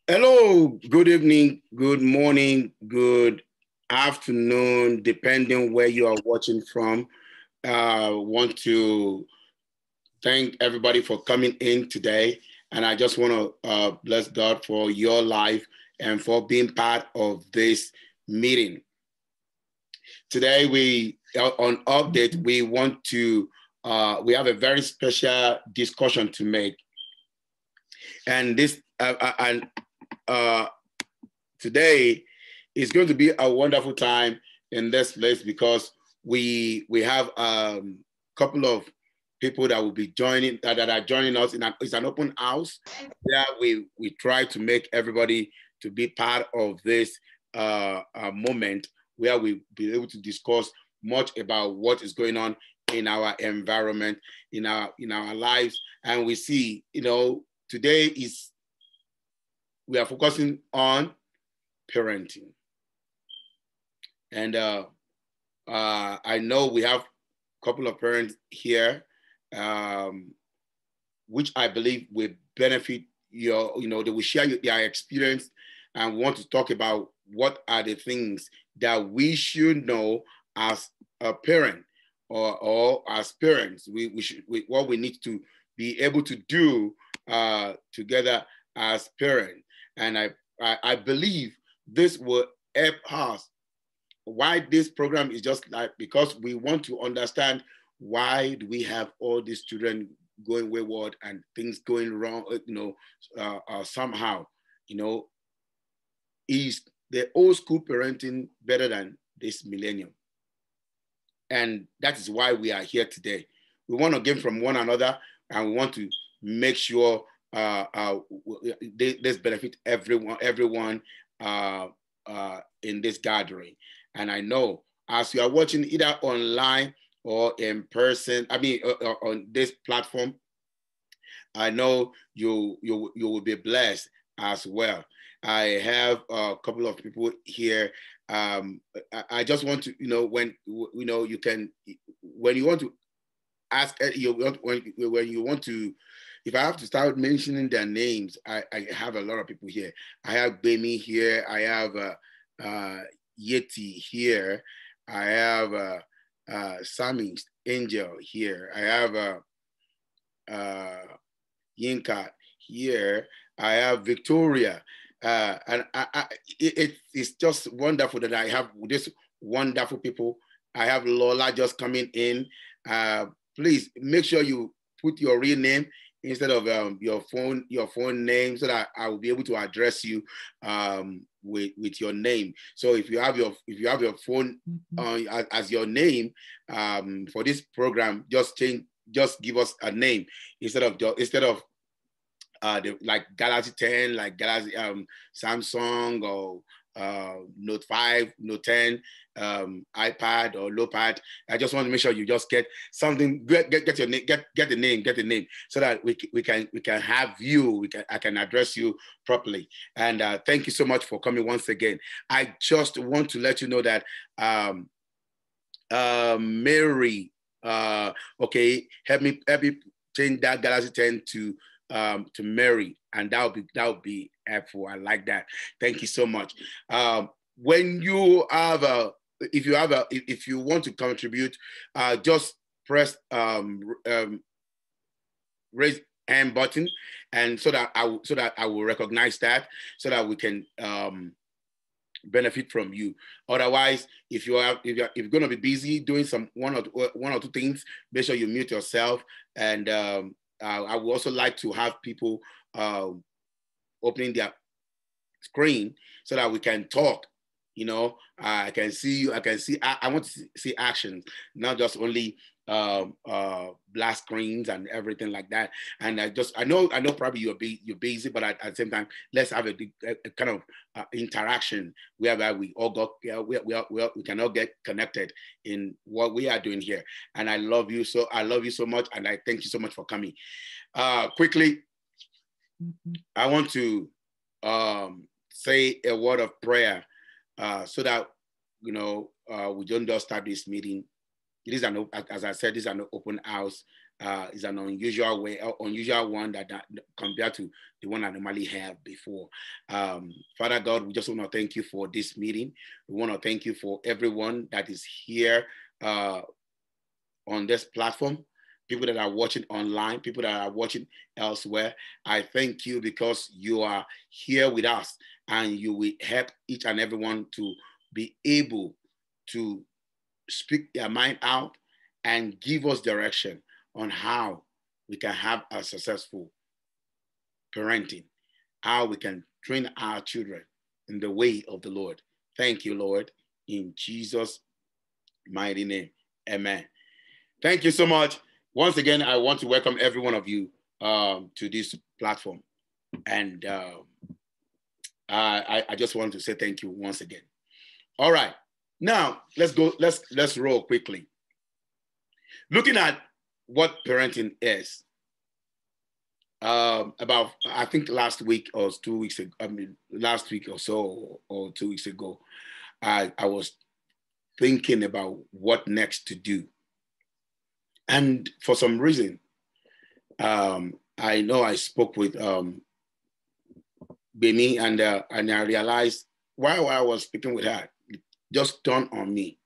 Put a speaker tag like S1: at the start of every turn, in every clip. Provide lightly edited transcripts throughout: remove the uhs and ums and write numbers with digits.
S1: Hello, good evening, good morning, good afternoon, depending where you are watching from. Want to thank everybody for coming in today. And I just want to bless God for your life and for being part of this meeting. Today, on update, we want to, we have a very special discussion to make. And today is going to be a wonderful time in this place because we have a couple of people that will be joining that are joining us it's an open house where we try to make everybody to be part of this moment where we be able to discuss much about what is going on in our environment, in our lives. And we see, today we are focusing on parenting. And I know we have a couple of parents here, which I believe will benefit they will share their experience and want to talk about what are the things that we should know as a parent or as parents. What we need to be able to do together as parents. And I believe this will help us. Why this program is just like, because we want to understand why do we have all these children going wayward and things going wrong, somehow, is the old school parenting better than this millennium? And that is why we are here today. We want to gain from one another, and we want to make sure this benefit everyone in this gathering. And I know as you are watching either online or in person, on this platform, I know you will be blessed as well. I have a couple of people here. I just want to, when you can, when you want to ask, when you want to, if I have to start mentioning their names, I have a lot of people here. I have Bemi here. I have Yeti here. I have Sammy Angel here. I have Yinka here. I have Victoria. And it's just wonderful that I have this wonderful people. I have Lola just coming in. Please make sure you put your real name instead of your phone name, so that I will be able to address you with your name. So if you have your phone as your name for this program, just give us a name instead of like Galaxy 10, like Galaxy Samsung, or Note 5, Note 10, iPad or Lowpad. I just want to make sure you just get something. Get your name, get the name, so that we can have you. I can address you properly. And thank you so much for coming once again. I just want to let you know that Mary, okay, help me change that Galaxy 10 to Mary, and that would be helpful. I like that. Thank you so much. When you have if you want to contribute, just press raise hand button, and so that I will recognize that, so that we can benefit from you. Otherwise, if you're going to be busy doing one or two things, make sure you mute yourself. And I would also like to have people opening their screen so that we can talk. I can see you. I want to see action, not just only blast screens and everything like that. And I know probably you're busy, but at the same time, let's have a kind of interaction whereby we all we can all get connected in what we are doing here. And I love you so much, and I thank you so much for coming. Quickly, I want to say a word of prayer so that we don't just start this meeting. It is as I said, this is an open house, is an unusual way, unusual one that compared to the one I normally have before. Father God, we just want to thank you for this meeting. We want to thank you for everyone that is here on this platform, people that are watching online, people that are watching elsewhere. I thank you because you are here with us and you will help each and everyone to be able to speak their mind out and give us direction on how we can have a successful parenting, how we can train our children in the way of the Lord. Thank you, Lord, in Jesus' mighty name. Amen. Thank you so much. Once again, I want to welcome every one of you to this platform. And I just want to say thank you once again. All right. Now, let's go. Let's roll quickly. Looking at what parenting is. About, I think last week or 2 weeks ago, last week or so, or 2 weeks ago, I was thinking about what next to do. And for some reason, I know I spoke with Bemi, and I realized while I was speaking with her, it just dawned on me.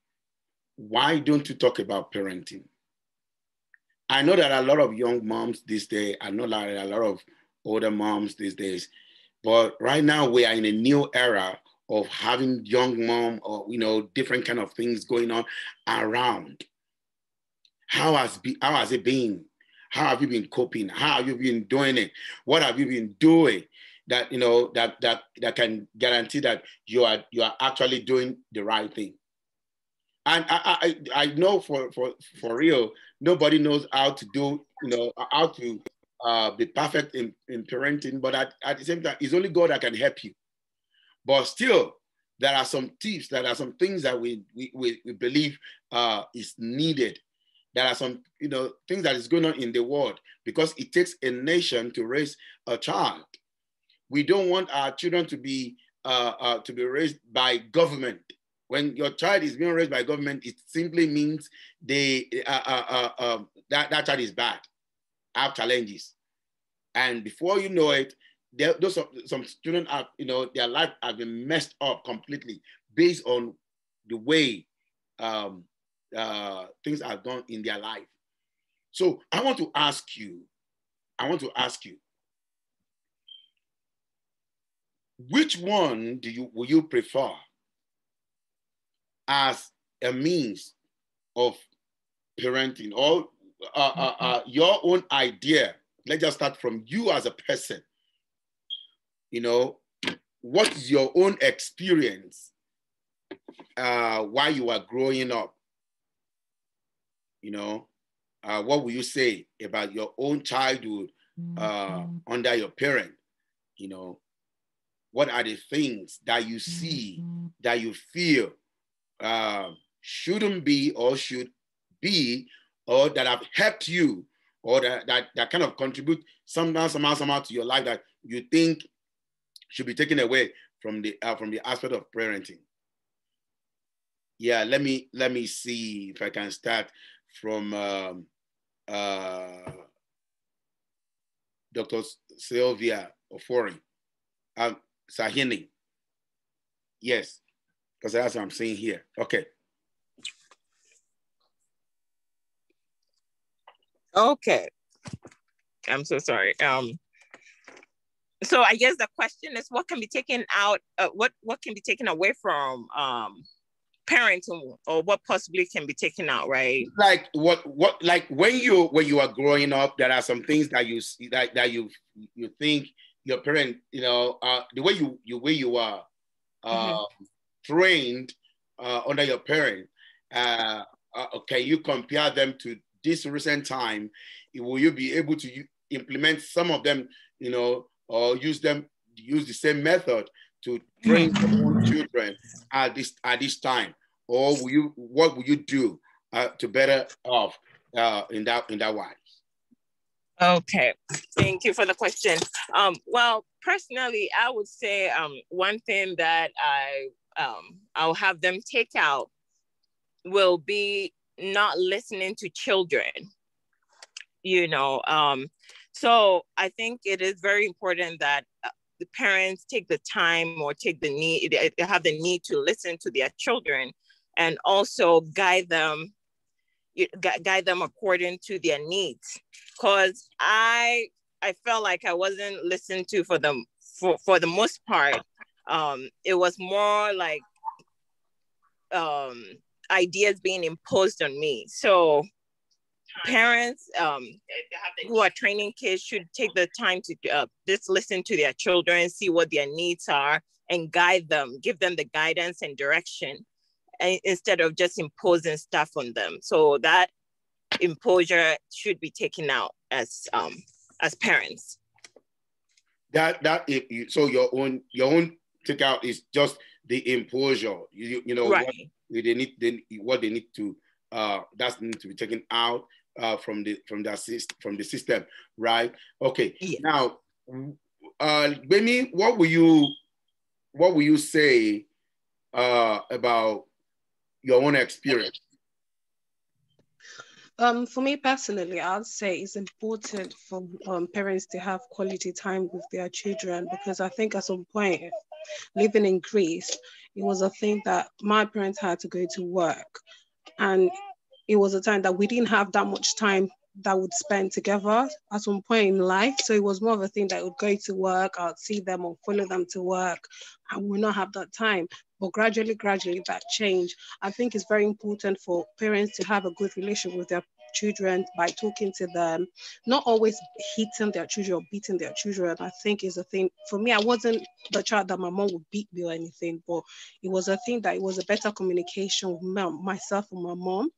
S1: Why don't you talk about parenting? I know that a lot of young moms these days, I know that a lot of older moms these days, but right now we are in a new era of having young mom or, different kind of things going on around. How has it been? How have you been coping? How have you been doing it? What have you been doing that, that can guarantee that you are actually doing the right thing? And I know for real, nobody knows how to do, how to be perfect in parenting, but at the same time, it's only God that can help you. But still, there are some tips, there are some things that we believe is needed. There are some, things that is going on in the world because it takes a nation to raise a child. We don't want our children to be raised by government. When your child is being raised by government, it simply means that child is bad, have challenges. And before you know it, some students are, their life has been messed up completely based on the way things are done in their life. So I want to ask you, which one will you prefer as a means of parenting, or your own idea? Let's just start from you as a person. What is your own experience while you are growing up? What will you say about your own childhood under your parent? What are the things that you see, that you feel shouldn't be or should be, or that have helped you, or that kind of contribute somehow to your life that you think should be taken away from the aspect of parenting? Yeah, let me see if I can start from Dr. Sylvia Ofori. Sahini. Yes, because that's what I'm saying here. Okay.
S2: Okay. I'm so sorry. So I guess the question is, what can be taken out? What can be taken away from parenting, or what possibly can be taken out, right?
S1: Like what like when you are growing up, there are some things that you see that you think your parent, the way you are trained under your parent. Can you compare them to this recent time? Will you be able to implement some of them, or use the same method to train your own children at this time? Or what will you do to better off in that wise?
S2: Okay, thank you for the question. Well, personally, I would say one thing that I'll have them take out will be not listening to children. you know. So I think it is very important that the parents take the time or take the need, they have the need to listen to their children and also guide them according to their needs. Because I felt like I wasn't listened to for the most part. It was more like ideas being imposed on me. So parents who are training kids should take the time to just listen to their children, see what their needs are, and guide them, give them the guidance and direction, instead of just imposing stuff on them. So that imposure should be taken out as parents.
S1: So your own takeout is just the imposure. You know,
S2: right.
S1: what they need to that need to be taken out from the system, right? Okay. Yeah. Now, Bemi, what will you say about your own experience?
S3: For me personally, I'd say it's important for parents to have quality time with their children, because I think at some point, living in Greece, it was a thing that my parents had to go to work, and it was a time that we didn't have that much time that would spend together at some point in life. So it was more of a thing that I would go to work, I'd see them or follow them to work, and we'll not have that time. But gradually that changed. I think it's very important for parents to have a good relationship with their children by talking to them, not always hitting their children or beating their children. I think is a thing. For me, I wasn't the child that my mom would beat me or anything, but it was a thing that it was a better communication with myself and my mom.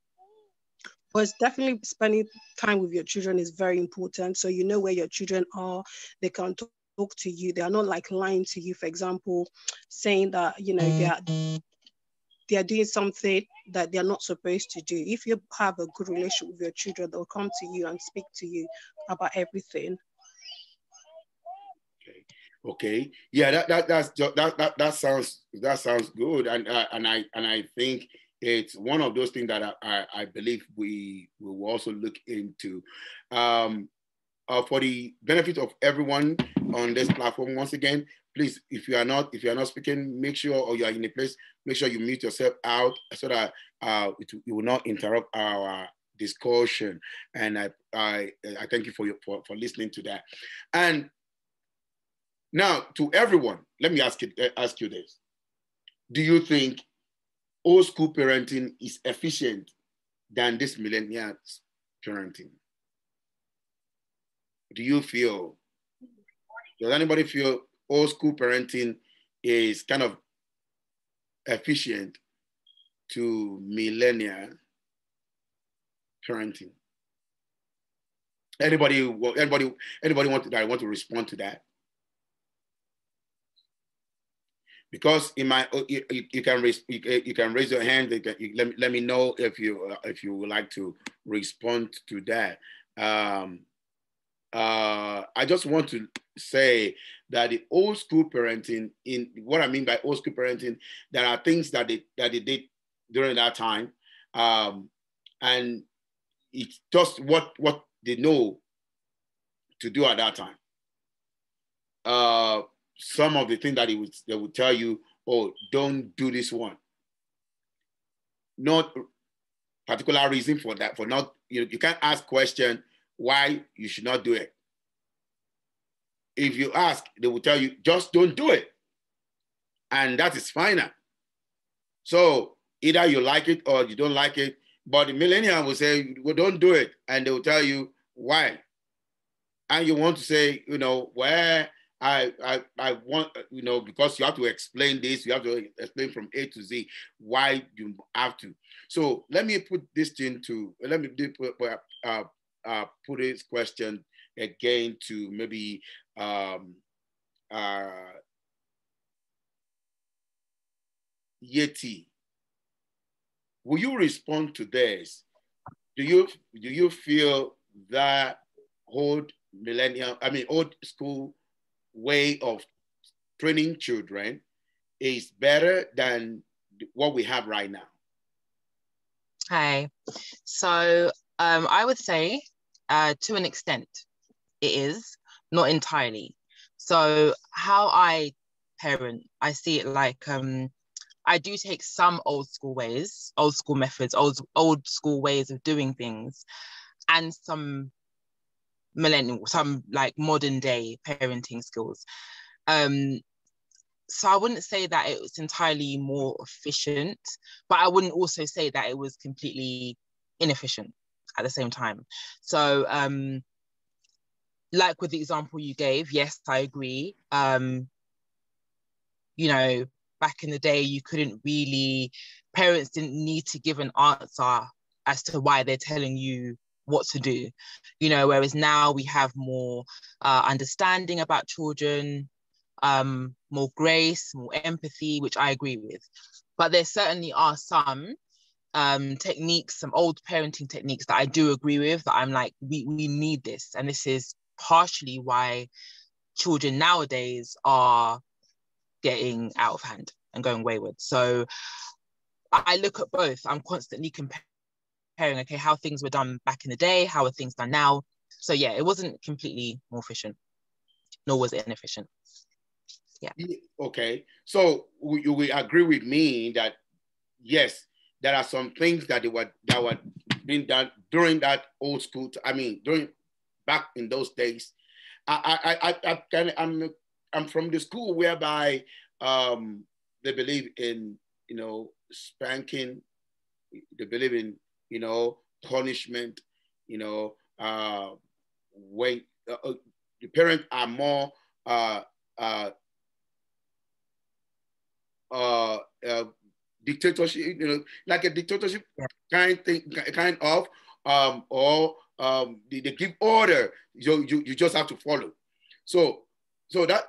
S3: But it's definitely spending time with your children is very important. So you know where your children are, they can talk to you. They are not like lying to you, for example, saying that, you know, they are doing something that they're not supposed to do. If you have a good relationship with your children, they'll come to you and speak to you about everything.
S1: Okay. Yeah, that sounds good, and I think it's one of those things that I believe we will also look into. For the benefit of everyone on this platform, once again, please, if you are not speaking, make sure, or you are in a place, make sure you mute yourself out so that it will not interrupt our discussion. And I thank you for listening to that. And now, to everyone, let me ask you this: do you think old school parenting is efficient than this millennial parenting? Does anybody feel old school parenting is kind of efficient to millennial parenting? Anybody want to respond to that? Because you can raise your hand. Let me know if you would like to respond to that. I just want to say that the old school parenting, in what I mean by old school parenting, there are things that they did during that time, and it's just what they know to do at that time. Some of the things that they would tell you, oh, don't do this one. Not particular reason for that. For not, you can't ask question why you should not do it. If you ask, they will tell you, just don't do it. And that is final. So either you like it or you don't like it. But the millennial will say, well, don't do it. And they will tell you why. And you want to say, where I want, because you have to explain this, you have to explain from A to Z why you have to. So let me put this put this question again to maybe Yeti. Will you respond to this? Do you feel that old school way of training children is better than what we have right now?
S4: Hi. So I would say To an extent, it is, not entirely. So how I parent, I see it like, I do take some old school ways, old school methods, old school ways of doing things, and some millennial, some like modern day parenting skills. So I wouldn't say that it was entirely more efficient, but I wouldn't also say that it was completely inefficient at the same time. So like with the example you gave, yes, I agree. You know, back in the day, you couldn't really, parents didn't need to give an answer as to why they're telling you what to do, you know, whereas now we have more understanding about children, more grace, more empathy, which I agree with. But there certainly are some techniques, some old parenting techniques that I do agree with, that I'm like, we need this. And this is partially why children nowadays are getting out of hand and going wayward. So I look at both. I'm constantly comparing, okay, how things were done back in the day, how are things done now? So yeah, it wasn't completely more efficient, nor was it inefficient. Yeah.
S1: Okay. So we agree with me that yes, there are some things that were being done during that old school. During back in those days. I'm from the school whereby they believe in, you know, spanking. They believe in, you know, punishment. You know, when the parents are more dictatorship, you know, like a dictatorship kind of, they give order. You just have to follow. So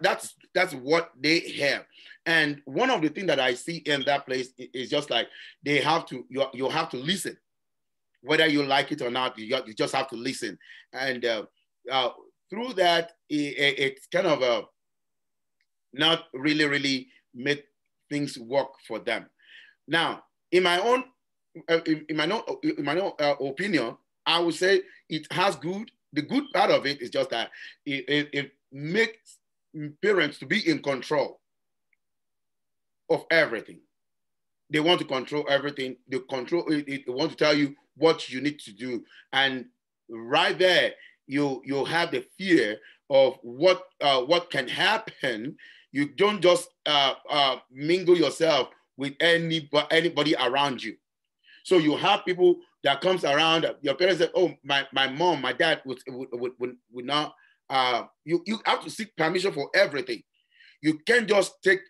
S1: that's what they have. And one of the things that I see in that place is just like they have to, you have to listen, whether you like it or not. You just have to listen, and through that, it's kind of not really make things work for them. Now, in my own opinion, I would say it has good. The good part of it is just that it makes parents to be in control of everything. They want to control everything. They want to tell you what you need to do, and right there, you have the fear of what can happen. You don't just mingle yourself with anybody around you. So you have people that comes around. Your parents say, "Oh, my mom, my dad would not." You have to seek permission for everything. You can't just take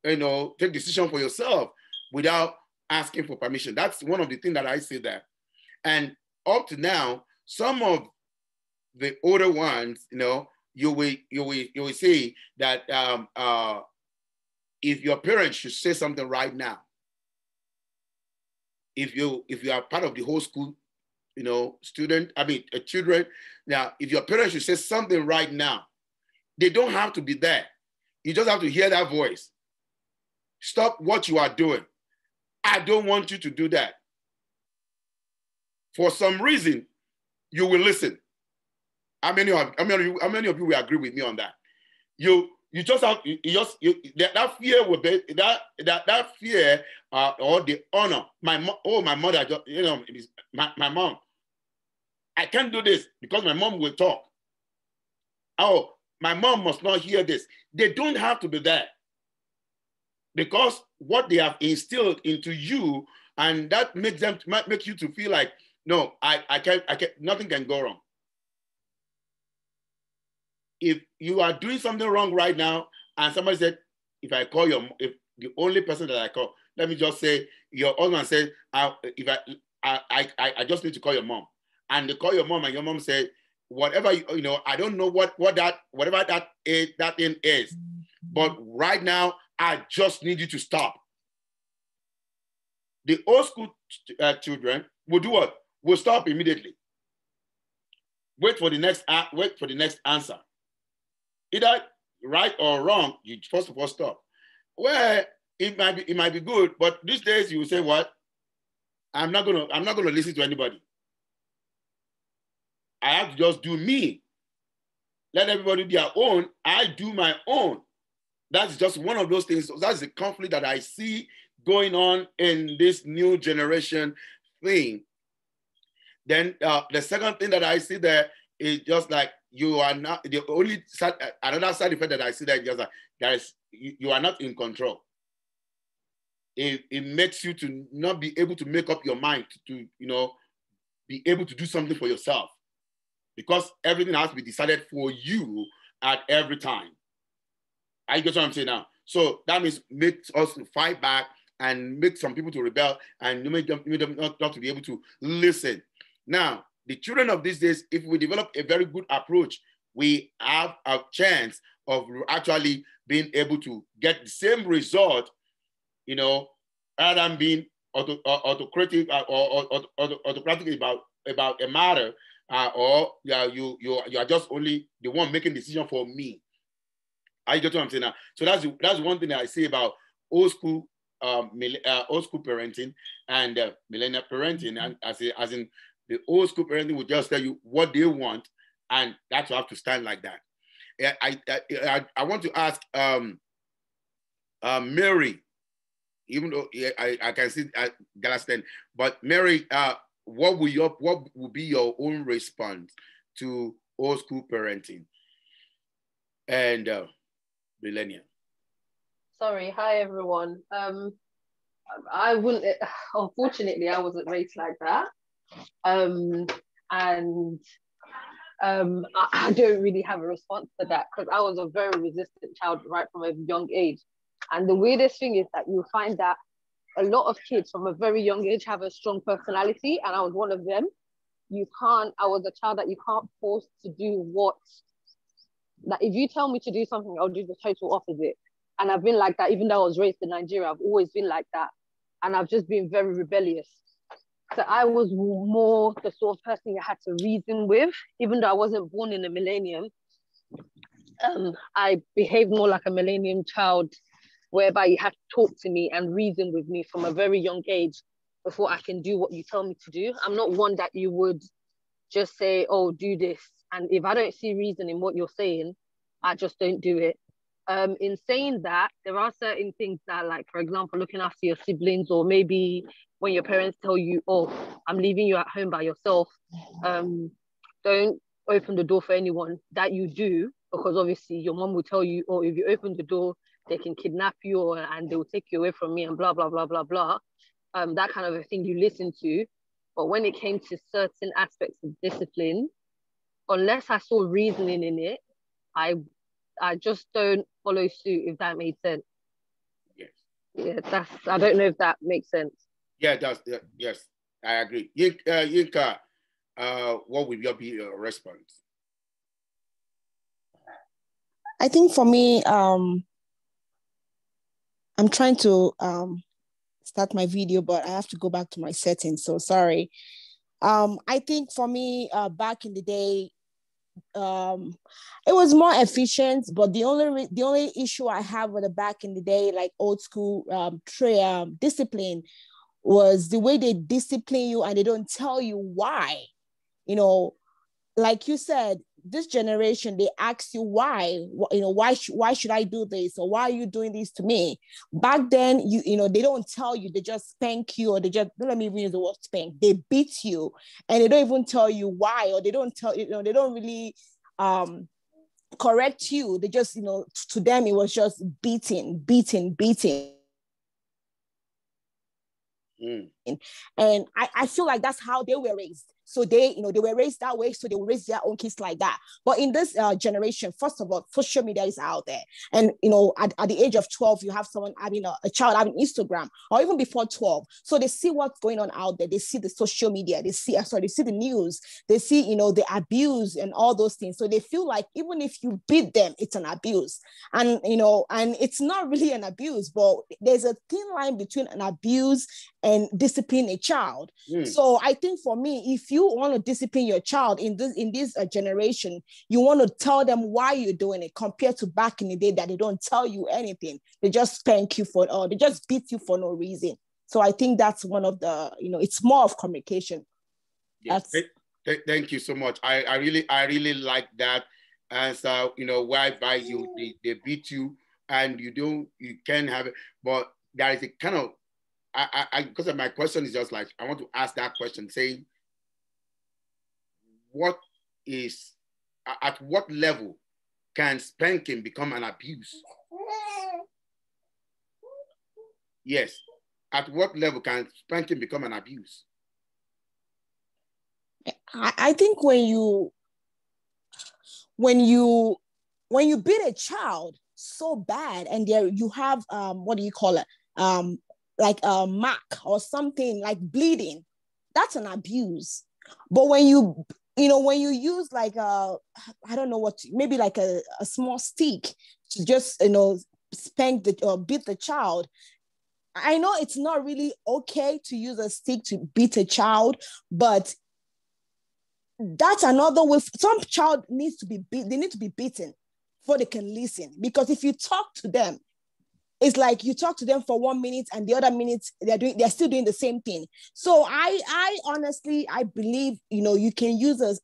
S1: decision for yourself without asking for permission. That's one of the things that I see there. And up to now, some of the older ones, you will see that if your parents should say something right now, if you are part of the whole school, children, now, if your parents should say something right now, they don't have to be there. You just have to hear that voice. Stop what you are doing. I don't want you to do that. For some reason, you will listen. How many of you will agree with me on that? You just have that fear will be that fear or the honor. My mother, my mom. I can't do this because my mom will talk. Oh, my mom must not hear this. They don't have to be there because what they have instilled into you, and that makes you to feel like, no, I can't, nothing can go wrong. If you are doing something wrong right now, and somebody said, if the only person that I call, let me just say, your husband said, I just need to call your mom, and they call your mom, and your mom said, whatever I don't know whatever that thing is, but right now I just need you to stop. The old school children will do what? Will stop immediately. Wait for the next answer. Either right or wrong, you first of all stop. Well, it might be good, but these days you will say, what? I'm not gonna listen to anybody. I have to just do me. Let everybody do their own. I do my own. That's just one of those things. So that's the conflict that I see going on in this new generation thing. Then the second thing that I see there is just like you are not the only side, another side effect that I see there is just like you are not in control. It makes you to not be able to make up your mind to be able to do something for yourself, because everything has to be decided for you at every time. I get what I'm saying now. So that means makes us fight back and make some people to rebel and make them not to be able to listen. Now, the children of these days, if we develop a very good approach, we have a chance of actually being able to get the same result, rather than being autocratic or autocratic about a matter, or you are just only the one making decision for me. I get what I'm saying now. So that's one thing that I say about old school parenting and millennial parenting, and as in the old school parenting will just tell you what they want, and that's have to stand like that. I want to ask Mary, even though I can see Galveston, but Mary, what will be your own response to old school parenting and millennial?
S5: Sorry, hi everyone. I wouldn't. Unfortunately, I wasn't raised like that, and I don't really have a response to that, because I was a very resistant child right from a young age. And the weirdest thing is that you'll find that a lot of kids from a very young age have a strong personality, and I was one of them. I was a child that you can't force to do what. Like, if you tell me to do something, I'll do the total opposite. And I've been like that, even though I was raised in Nigeria, I've always been like that. And I've just been very rebellious. So I was more the sort of person you had to reason with, even though I wasn't born in a millennium. I behaved more like a millennium child, whereby you have to talk to me and reason with me from a very young age before I can do what you tell me to do. I'm not one that you would just say, oh, do this. And if I don't see reason in what you're saying, I just don't do it. In saying that, there are certain things that, like, for example, looking after your siblings, or maybe when your parents tell you, oh, I'm leaving you at home by yourself, don't open the door for anyone, that you do, because obviously your mom will tell you, oh, if you open the door, they can kidnap you and they will take you away from me and blah, blah, blah, blah, blah. That kind of a thing you listen to. But when it came to certain aspects of discipline, unless I saw reasoning in it, I just don't follow suit, if that made sense.
S1: Yes.
S5: Yeah, I don't know if that makes sense.
S1: Yeah, it does. Yeah, yes, I agree. Yinka, what will be your response?
S6: I think for me, I'm trying to start my video, but I have to go back to my settings, so sorry. I think for me, back in the day, it was more efficient, but the only issue I have with the back in the day, like old school discipline, was the way they discipline you and they don't tell you why. Like you said, this generation, they ask you why, why should I do this, or why are you doing this to me? Back then, they don't tell you, they just spank you, or they just, don't let me even use the word spank, they beat you, and they don't even tell you why, or they don't tell they don't really correct you. They just, to them it was just beating. And I feel like that's how they were raised. So they were raised that way, so they will raise their own kids like that. But in this generation, first of all, social media is out there. And, at the age of 12, you have someone having a child having Instagram, or even before 12. So they see what's going on out there. They see the social media. They see the news. They see, the abuse and all those things. So they feel like even if you beat them, it's an abuse. And, and it's not really an abuse, but there's a thin line between an abuse and discipline a child. So I think for me, if you want to discipline your child in this generation, you want to tell them why you're doing it, compared to back in the day that they don't tell you anything. They just spank you they just beat you for no reason. So I think that's one of the, it's more of communication.
S1: Yes. Thank you so much. I really like that. And so, you know, whereby they beat you and you can't have it. But there is a kind of, because of my question is just like, I want to ask that question saying, at what level can spanking become an abuse? Yes. At what level can spanking become an abuse?
S6: I think when you beat a child so bad and there you have what do you call it, like a mark or something like bleeding, that's an abuse. But when you use like I don't know what, maybe like a small stick to just spank or beat the child, I know it's not really okay to use a stick to beat a child, but that's another way. Some child needs to be beat. They need to be beaten before they can listen. Because if you talk to them, it's like you talk to them for 1 minute and the other minute they're still doing the same thing. So I honestly believe you can use a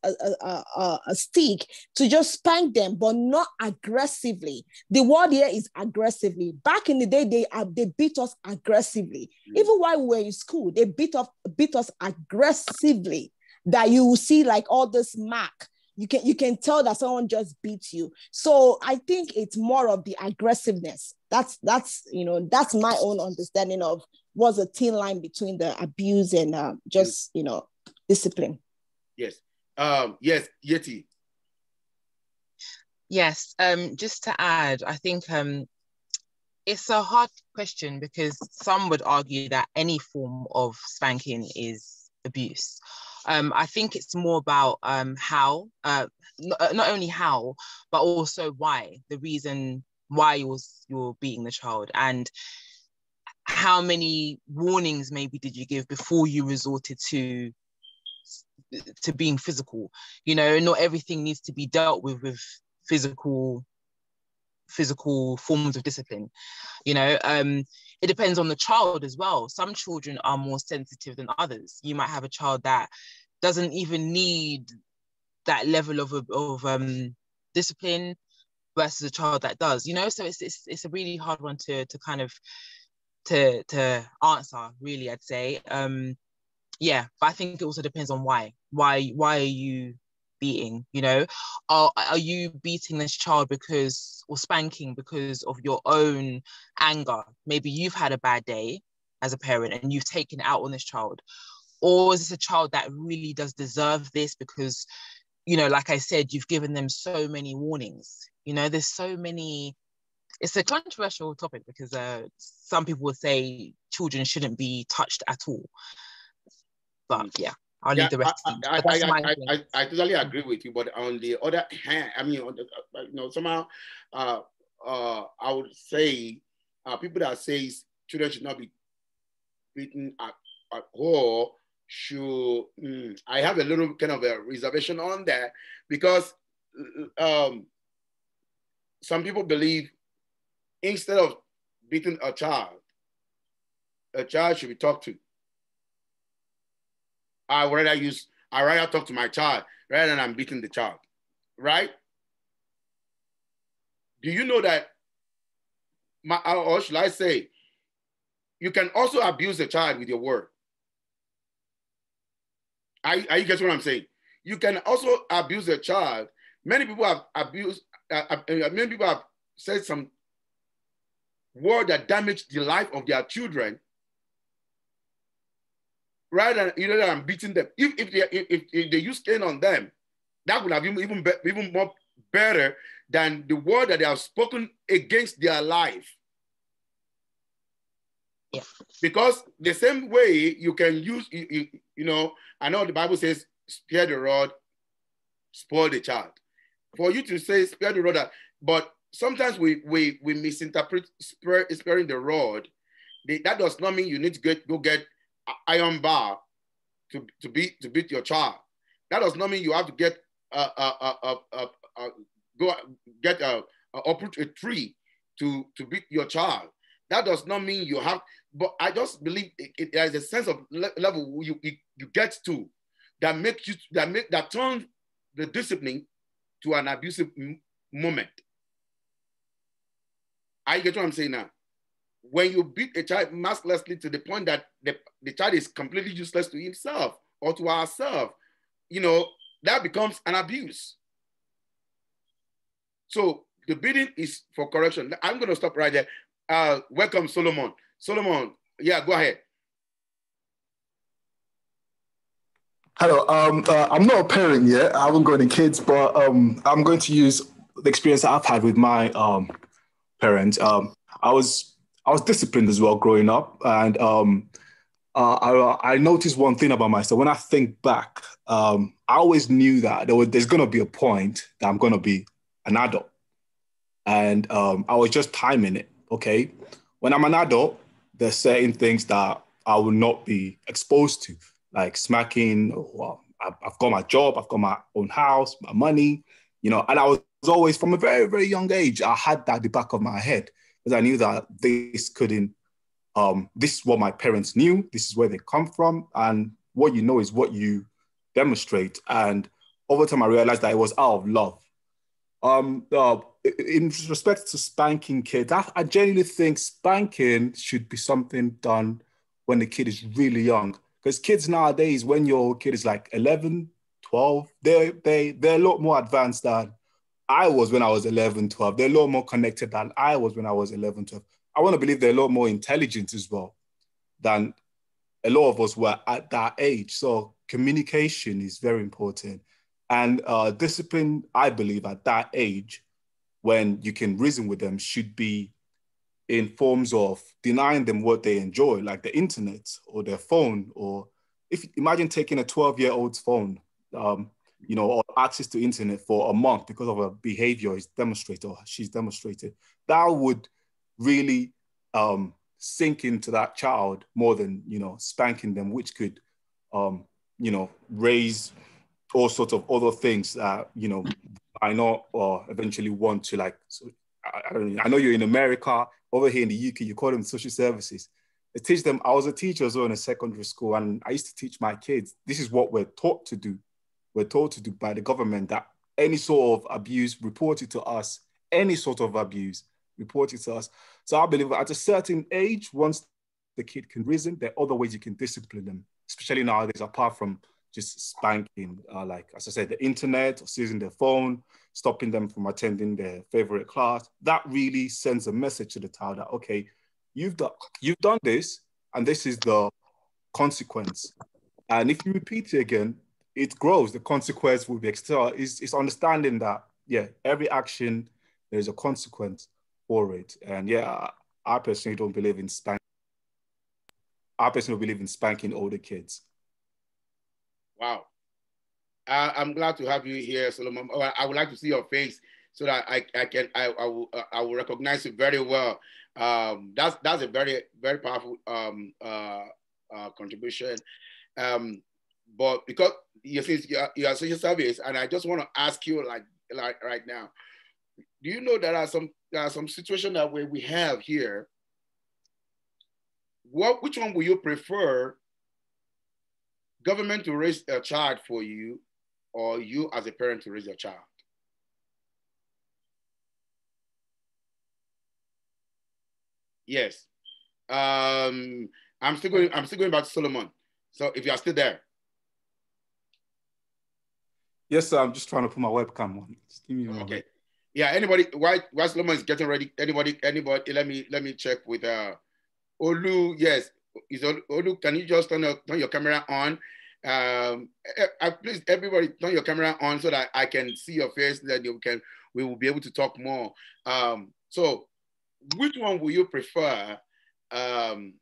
S6: stick to just spank them, but not aggressively. The word here is aggressively. Back in the day, they beat us aggressively. Even while we were in school, they beat us aggressively. That you will see like all this mark. You can tell that someone just beat you. So I think it's more of the aggressiveness. That's my own understanding of what's a thin line between the abuse and just discipline.
S1: Yes. Yes, Yeti.
S4: Yes. Just to add, I think it's a hard question because some would argue that any form of spanking is abuse. I think it's more about how, not only how, but also why, the reason why you're beating the child, and how many warnings maybe did you give before you resorted to being physical. Not everything needs to be dealt with physical forms of discipline. It depends on the child as well. Some children are more sensitive than others. You might have a child that doesn't even need that level of discipline versus a child that does, so it's a really hard one to kind of to answer, really, I'd say. But I think it also depends on why are you beating, are you beating this child or spanking because of your own anger? Maybe you've had a bad day as a parent and you've taken it out on this child, or is this a child that really does deserve this because like I said, you've given them so many warnings. There's so many. It's a controversial topic because some people would say children shouldn't be touched at all, but I'll leave the rest.
S1: I totally agree with you, but on the other hand, I mean, somehow, I would say people that say children should not be beaten at all I have a little kind of a reservation on that, because some people believe instead of beating a child should be talked to. I rather talk to my child rather than I'm beating the child, right? Do you know that, or should I say, you can also abuse a child with your word? Are you getting what I'm saying? You can also abuse a child. Many people have abused, many people have said some word that damaged the life of their children, rather than beating them. If they use cane on them, that would have even more better than the word that they have spoken against their life.
S4: Yeah.
S1: Because the same way you can use, I know the Bible says, spare the rod, spoil the child. For you to say spare the rod, but sometimes we misinterpret sparing the rod. That does not mean you need to go get iron bar to beat your child. That does not mean you have to get uproot a tree to beat your child. That does not mean you have. But I just believe there is a sense of level you get to that turns the discipline to an abusive moment. I get what I'm saying now. When you beat a child mercilessly to the point that the child is completely useless to himself or to ourselves, you know, that becomes an abuse. So the beating is for correction. I'm going to stop right there. Welcome, Solomon. Solomon, yeah, go ahead.
S7: Hello. I'm not a parent yet. I haven't got any kids, but I'm going to use the experience that I've had with my parents. I was disciplined as well growing up, and I noticed one thing about myself. When I think back, I always knew that there's going to be a point that I'm going to be an adult, and I was just timing it. Okay, when I'm an adult, there's certain things that I will not be exposed to, like smacking. Well, I've got my job, I've got my own house, my money, you know, and I was always, from a very, very young age, I had that at the back of my head because I knew that this couldn't, this is what my parents knew, this is where they come from, and what you know is what you demonstrate. And over time, I realized that it was out of love. In respect to spanking kids, I genuinely think spanking should be something done when the kid is really young. Because kids nowadays, when your kid is like 11, 12, they're a lot more advanced than I was when I was 11, 12. They're a lot more connected than I was when I was 11, 12. I want to believe they're a lot more intelligent as well than a lot of us were at that age. So communication is very important. And discipline, I believe, at that age, when you can reason with them, should be in forms of denying them what they enjoy, like the internet or their phone, or if imagine taking a 12-year-old's phone, you know, or access to internet for a month because of a behavior is demonstrated or she's demonstrated, that would really sink into that child more than, you know, spanking them, which could, you know, raise all sorts of other things that, you know, I know or eventually want to, like, so I know you're in America. Over here in the UK, you call them social services. They teach them. I was a teacher as well in a secondary school, and I used to teach my kids. This is what we're taught to do. We're taught to do by the government, that any sort of abuse, report it to us. Any sort of abuse, report it to us. So I believe at a certain age, once the kid can reason, there are other ways you can discipline them, especially nowadays, apart from just spanking, like, as I said, the internet, or seizing their phone, stopping them from attending their favorite class. That really sends a message to the child that, okay, you've done this, and this is the consequence. And if you repeat it again, it grows. The consequence will be external. It's understanding that, yeah, every action, there's a consequence for it. And yeah, I personally don't believe in spanking. I personally believe in spanking older kids.
S1: Wow. I'm glad to have you here, Solomon. I would like to see your face so that I will recognize you very well. That's a very, very powerful contribution. But because you are social service, and I just want to ask you, like right now, do you know there are some situations that we have here? Which one will you prefer? Government to raise a child for you, or you as a parent to raise your child? Yes. I'm still going back to Solomon. So if you are still there.
S7: Yes, sir. I'm just trying to put my webcam on. Just give me a moment.
S1: Okay. Yeah. Anybody? While Solomon is getting ready, anybody? Let me check with Olu. Yes. Is Olu? Can you just turn your camera on? Please, everybody, turn your camera on so that I can see your face. That we will be able to talk more. So, which one will you prefer? Government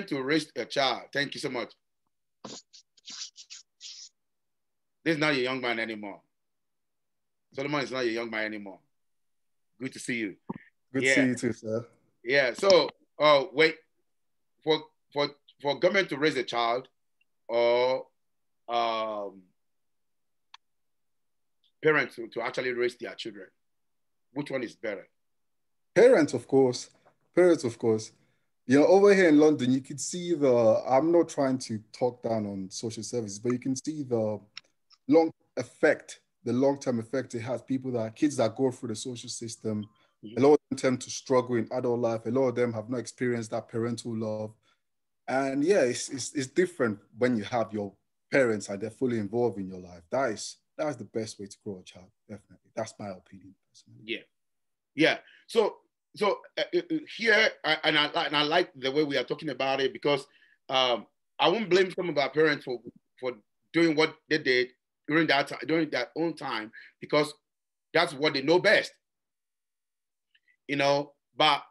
S1: to raise a child. Thank you so much. This is not a young man anymore. Solomon is not a young man anymore. Good to see you.
S7: Good to see you too, sir.
S1: Yeah. So, wait, for government to raise a child, or parents to actually raise their children, which one is better?
S7: Parents, of course. Parents, of course. You know, over here in London, you can see I'm not trying to talk down on social services, but you can see the long-term effect it has. Kids that go through the social system, a lot of them tend to struggle in adult life. A lot of them have not experienced that parental love. And yeah, it's different when you have your parents and they're fully involved in your life. That's the best way to grow a child, definitely. That's my opinion, personally.
S1: Yeah. So here, I like the way we are talking about it, because I won't blame some of our parents for doing what they did during that own time, because that's what they know best. You know, but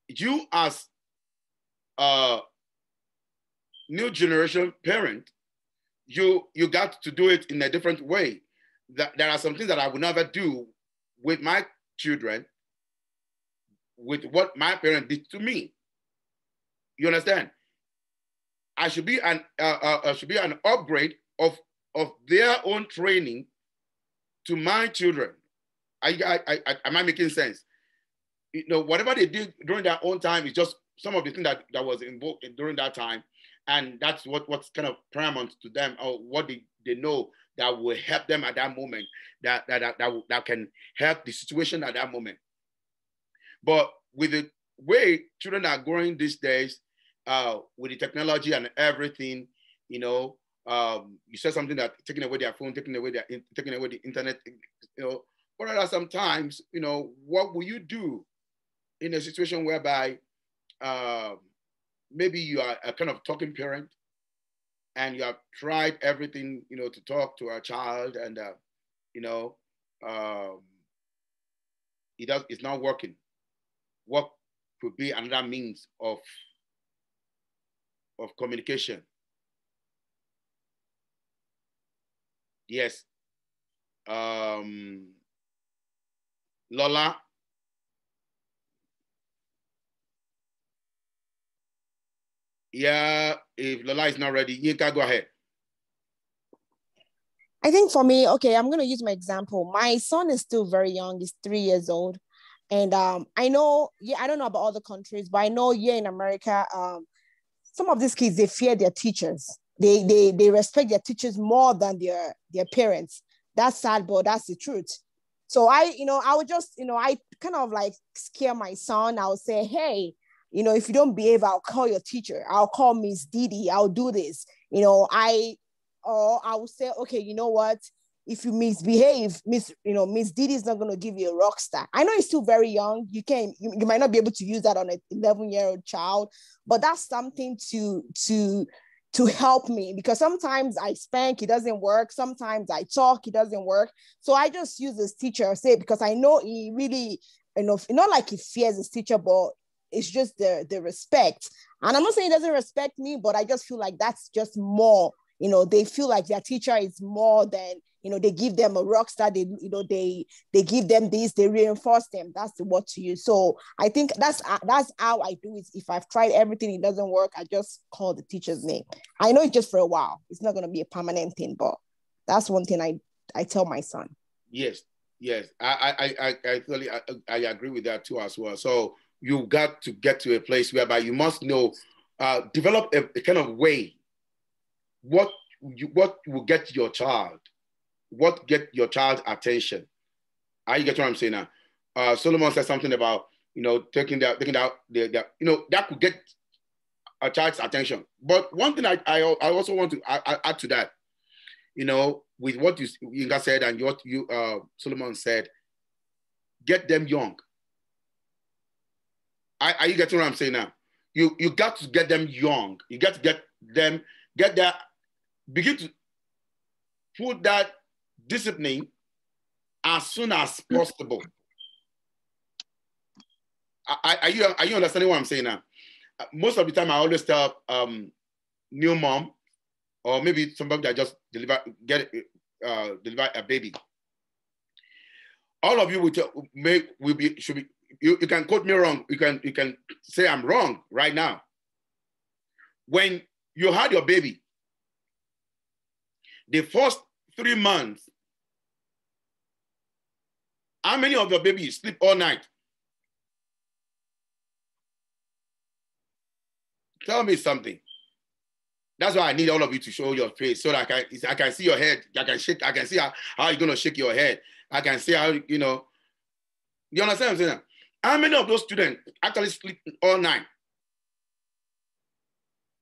S1: you as a new generation parent, you got to do it in a different way. There are some things that I would never do with my children with what my parents did to me. You understand? I should be an upgrade of their own training to my children. Am I making sense? You know, whatever they did during their own time is just some of the things that was invoked during that time, and that's what's kind of paramount to them, or what they know that will help them at that moment, that can help the situation at that moment. But with the way children are growing these days, with the technology and everything, you know, you said something that taking away their phone, taking away the internet, you know. But there are sometimes, you know, what will you do in a situation whereby maybe you are a kind of talking parent and you have tried everything, you know, to talk to a child, and you know, it's not working. What could be another means of communication? Yes. Lola. Yeah, if Lola is not ready, Yinka, go ahead.
S6: I think for me, okay, I'm going to use my example. My son is still very young. He's 3 years old. And I know, I don't know about other countries, but I know here in America, some of these kids, they fear their teachers. They respect their teachers more than their parents. That's sad, but that's the truth. So I would just, I kind of like scare my son. I would say, hey, if you don't behave, I'll call your teacher. I'll call Miss Didi. I'll do this. Or I would say, okay, you know what? If you misbehave, Miss Didi is not going to give you a rock star. I know he's still very young. You might not be able to use that on an 11-year-old child, but that's something to help me, because sometimes I spank, it doesn't work. Sometimes I talk, it doesn't work. So I just use this teacher, because I know he really, not like he fears his teacher, but it's just the respect. And I'm not saying he doesn't respect me, but I just feel like that's just more, they feel like their teacher is more than, they give them a rock star, they give them this, they reinforce them. That's the word to use. So I think that's how I do it. If I've tried everything, it doesn't work, I just call the teacher's name. I know it's just for a while. It's not going to be a permanent thing, but that's one thing I tell my son.
S1: Yes. I totally I agree with that too as well. So you got to get to a place whereby you must know, develop a kind of way, what will get your child, what get your child's attention. You get what I'm saying now? Solomon said something about, taking out the that could get a child's attention. But one thing I also want to add to that, with what you guys said and what you Solomon said, get them young. Are you getting what I'm saying now? You got to get them young. You got to get that, begin to put that discipline as soon as possible. Are you understanding what I'm saying now? Most of the time, I always tell new mom, or maybe somebody that just deliver a baby. All of you should be. You can quote me wrong. You can say I'm wrong right now. When you had your baby, the first 3 months, how many of your babies sleep all night? Tell me something. That's why I need all of you to show your face so that I can see your head. I can shake. I can see how you're gonna shake your head. I can see how you know. You understand what I'm saying? How many of those students actually sleep all night?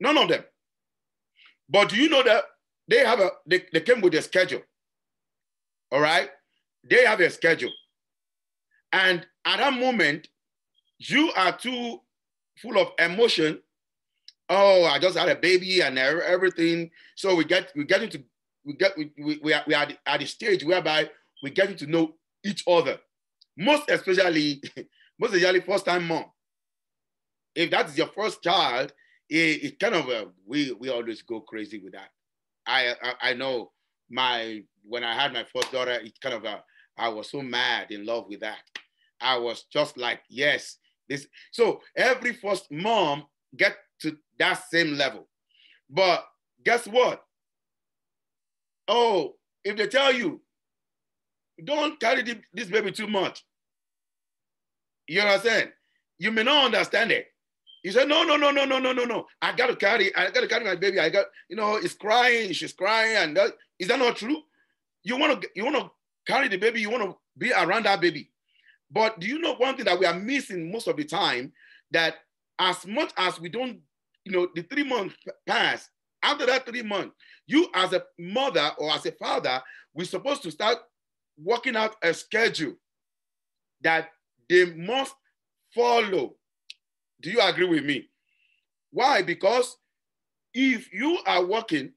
S1: None of them. But do you know that they came with a schedule? All right, they have a schedule, and at that moment, you are too full of emotion. Oh, I just had a baby and everything. So we are at the stage whereby we're getting to know each other. Most especially first time mom. If that is your first child, it's kind of we always go crazy with that. I know when I had my first daughter, it's kind of I was so mad in love with that. I was just like, yes, this. So every first mom get to that same level. But guess what? Oh, if they tell you, don't carry this baby too much, you understand? You may not understand it. You say, no. I gotta carry my baby. It's crying, she's crying, and that, is that not true? You wanna carry the baby, you wanna be around that baby. But do you know one thing that we are missing most of the time? That as much as we don't, the 3 months pass, after that 3 months, you as a mother or as a father, we're supposed to start working out a schedule that they must follow. Do you agree with me? Why? Because if you are working,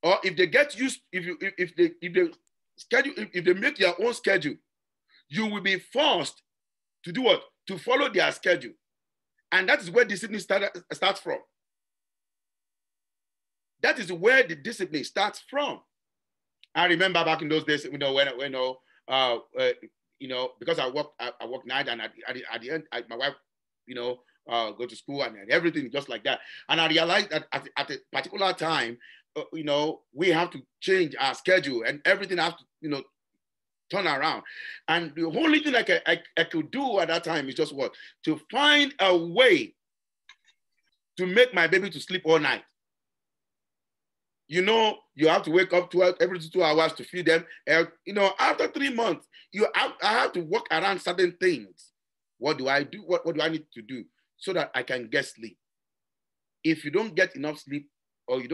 S1: or if they get used, if they make their own schedule, you will be forced to do what? To follow their schedule. And that is where discipline starts from. That is where the discipline starts from. I remember back in those days, because I work night, and at the end, my wife, go to school and everything just like that. And I realized that at a particular time, we have to change our schedule, and everything has to, turn around. And the only thing I could do at that time is just what? To find a way to make my baby to sleep all night. You have to wake up every 2 hours to feed them. After 3 months, I have to work around certain things. What do I do? What do I need to do so that I can get sleep? If you don't get enough sleep, or you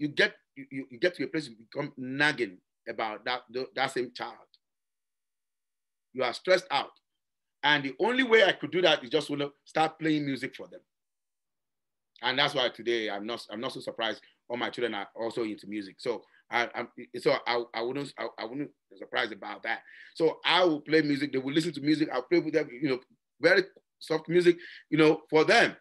S1: get to a place you become nagging about that same child. You are stressed out. And the only way I could do that is just start playing music for them. And that's why today I'm not so surprised all my children are also into music. So I wouldn't be surprised about that. So I will play music. They will listen to music. I'll play with them, very soft music, for them.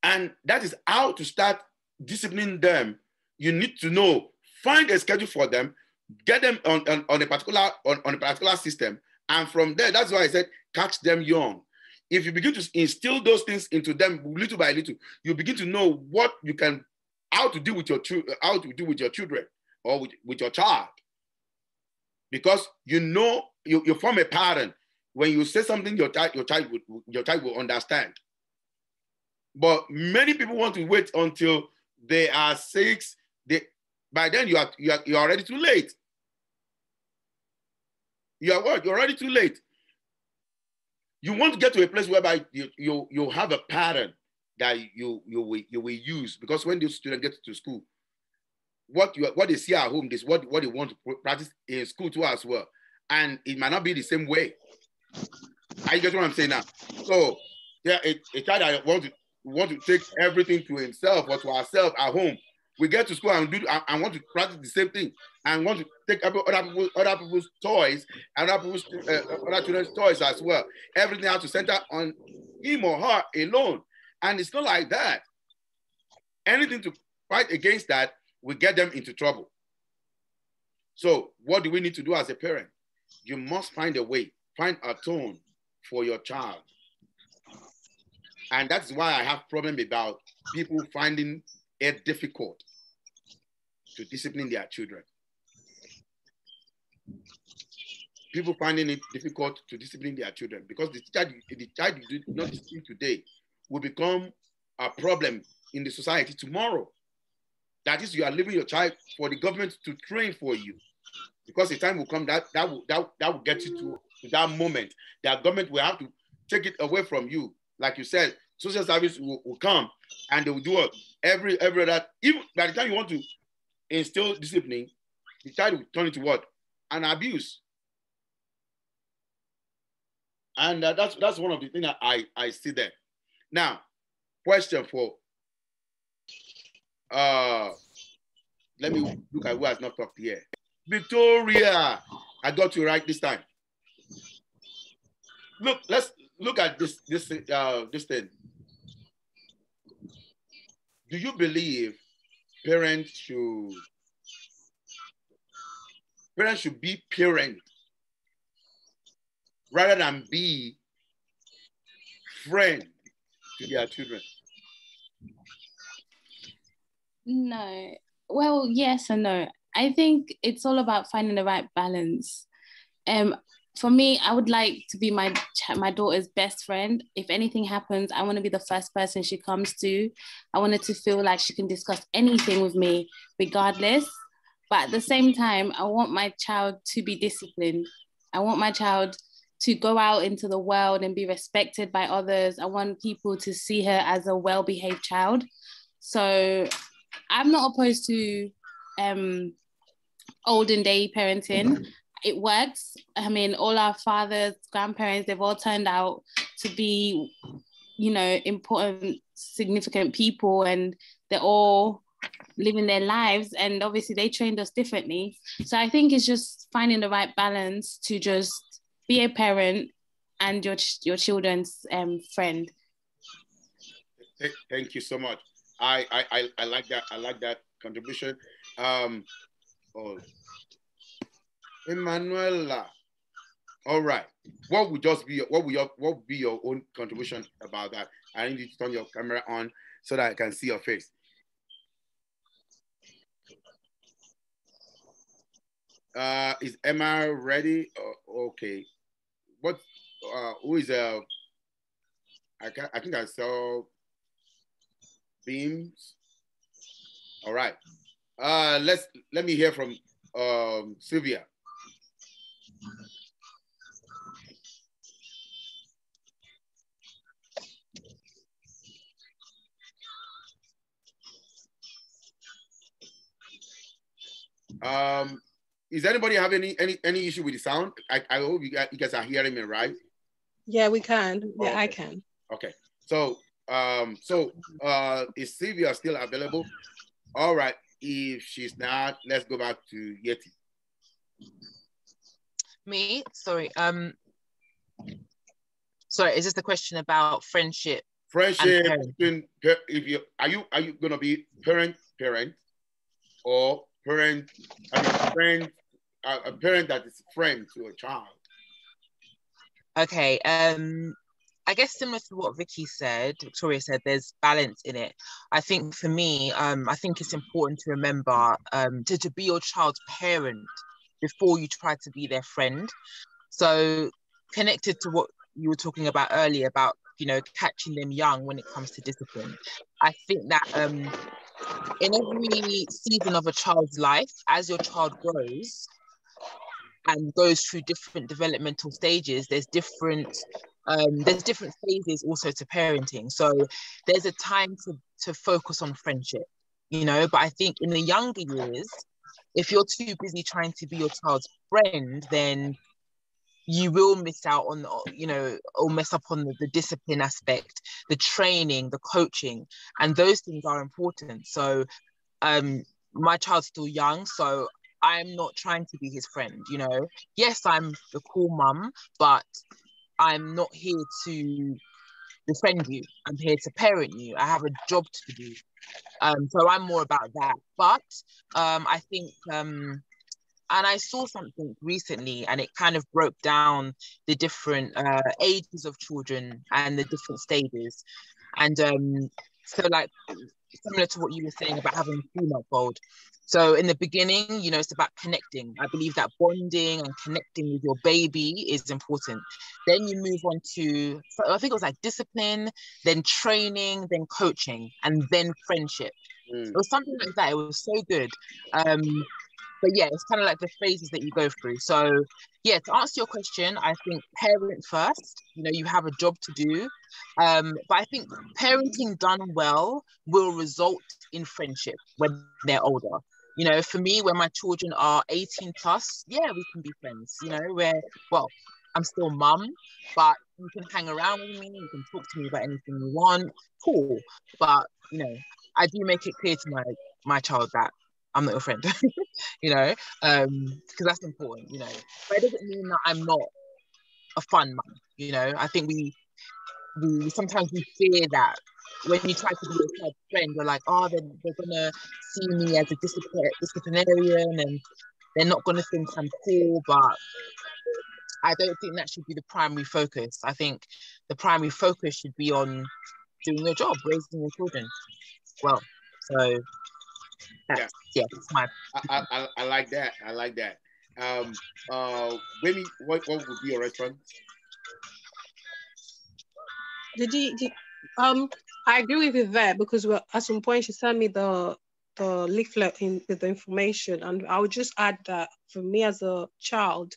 S1: And that is how to start disciplining them. You need to find a schedule for them, get them on a particular system. And from there, that's why I said, catch them young. If you begin to instill those things into them little by little, you begin to know how to deal with your children or with your child. Because you form a pattern. When you say something, your child will understand. But many people want to wait until they are 6. By then you're already too late. You're already too late. You want to get to a place whereby you have a pattern that you will use, because when the student gets to school, what they see at home is what they want to practice in school too as well, and it might not be the same way. I get what I'm saying now. So yeah, a child that want to take everything to himself or to ourselves at home. We get to school and want to practice the same thing, and want to take other people's toys and other children's toys as well. Everything has to center on him or her alone, and it's not like that. Anything to fight against that will get them into trouble. So what do we need to do as a parent? You must find a way, find a tone for your child, and that's why I have problem about people finding it difficult to discipline their children. People finding it difficult to discipline their children because the child you do not discipline today will become a problem in the society tomorrow. That is, you are leaving your child for the government to train for you, because the time will come that will get you to that moment that government will have to take it away from you. Like you said, social service will come and they will do it every other. Even by the time you want to instill discipline, the child will turn into what? An abuse. And that's one of the things that I see there. Now, question for let me look at who has not talked here. Victoria, I got you right this time. Look, let's look at this thing. Do you believe parents should be parents rather than be friends to their children?
S8: No. Well, yes and no. I think it's all about finding the right balance. For me, I would like to be my daughter's best friend. If anything happens, I want to be the first person she comes to. I want her to feel like she can discuss anything with me, regardless. But at the same time, I want my child to be disciplined. I want my child to go out into the world and be respected by others. I want people to see her as a well-behaved child. So I'm not opposed to olden day parenting. It works. I mean, all our fathers, grandparents, they've all turned out to be, you know, important, significant people, and they're all living their lives. And obviously they trained us differently. So I think it's just finding the right balance to just be a parent and your children's friend.
S1: Thank you so much. I like that. I like that contribution. Emanuela. All right. What would be your own contribution about that? I need you to turn your camera on so that I can see your face. Is Emma ready? Okay. What? Who is I think I saw Beams. All right. Let me hear from Sylvia. Is anybody have any issue with the sound? I hope you guys are hearing me right.
S3: Yeah, we can. Yeah,
S1: okay.
S3: I can.
S1: Okay. So is Sylvia still available? All right. If she's not, let's go back to Yeti.
S4: Me? Sorry. Sorry, is this the question about friendship?
S1: Friendship between, if you are you gonna be parent or parent, friend, a parent that is friend to a child?
S4: Okay. I guess similar to what Victoria said, there's balance in it. I think for me, I think it's important to remember to be your child's parent before you try to be their friend. So connected to what you were talking about earlier about, you know, catching them young when it comes to discipline. I think that in every season of a child's life, as your child grows and goes through different developmental stages, there's different phases also to parenting. So there's a time to focus on friendship, you know, but I think in the younger years, if you're too busy trying to be your child's friend, then you will miss out on, you know, or mess up on the discipline aspect, the training, the coaching, and those things are important. So my child's still young, so I'm not trying to be his friend, you know. Yes, I'm the cool mum, but I'm not here to befriend you. I'm here to parent you. I have a job to do. So I'm more about that. But I think, and I saw something recently and it kind of broke down the different ages of children and the different stages. And So like similar to what you were saying about having a 3-month-old. So in the beginning, you know, it's about connecting. I believe that bonding and connecting with your baby is important. Then you move on to, so I think it was like discipline, then training, then coaching, and then friendship. It was something like that. It was so good. But yeah, it's kind of like the phases that you go through. So yeah, to answer your question, I think parent first, you know, you have a job to do. But I think parenting done well will result in friendship when they're older. You know, for me, when my children are 18 plus, yeah, we can be friends, you know, well, I'm still mum, but you can hang around with me, you can talk to me about anything you want, cool. But, you know, I do make it clear to my child that I'm not your friend. You know, because that's important, you know. But it doesn't mean that I'm not a fun mum, you know. I think we sometimes we fear that when you try to be a child's friend, you're like, oh, they're gonna see me as a disciplinarian and they're not gonna think I'm cool, but I don't think that should be the primary focus. I think the primary focus should be on doing your job, raising your children well. So that's my.
S1: I like that. I like that. Maybe what would be your response?
S3: I agree with you there because at some point she sent me the leaflet with the information, and I would just add that for me as a child,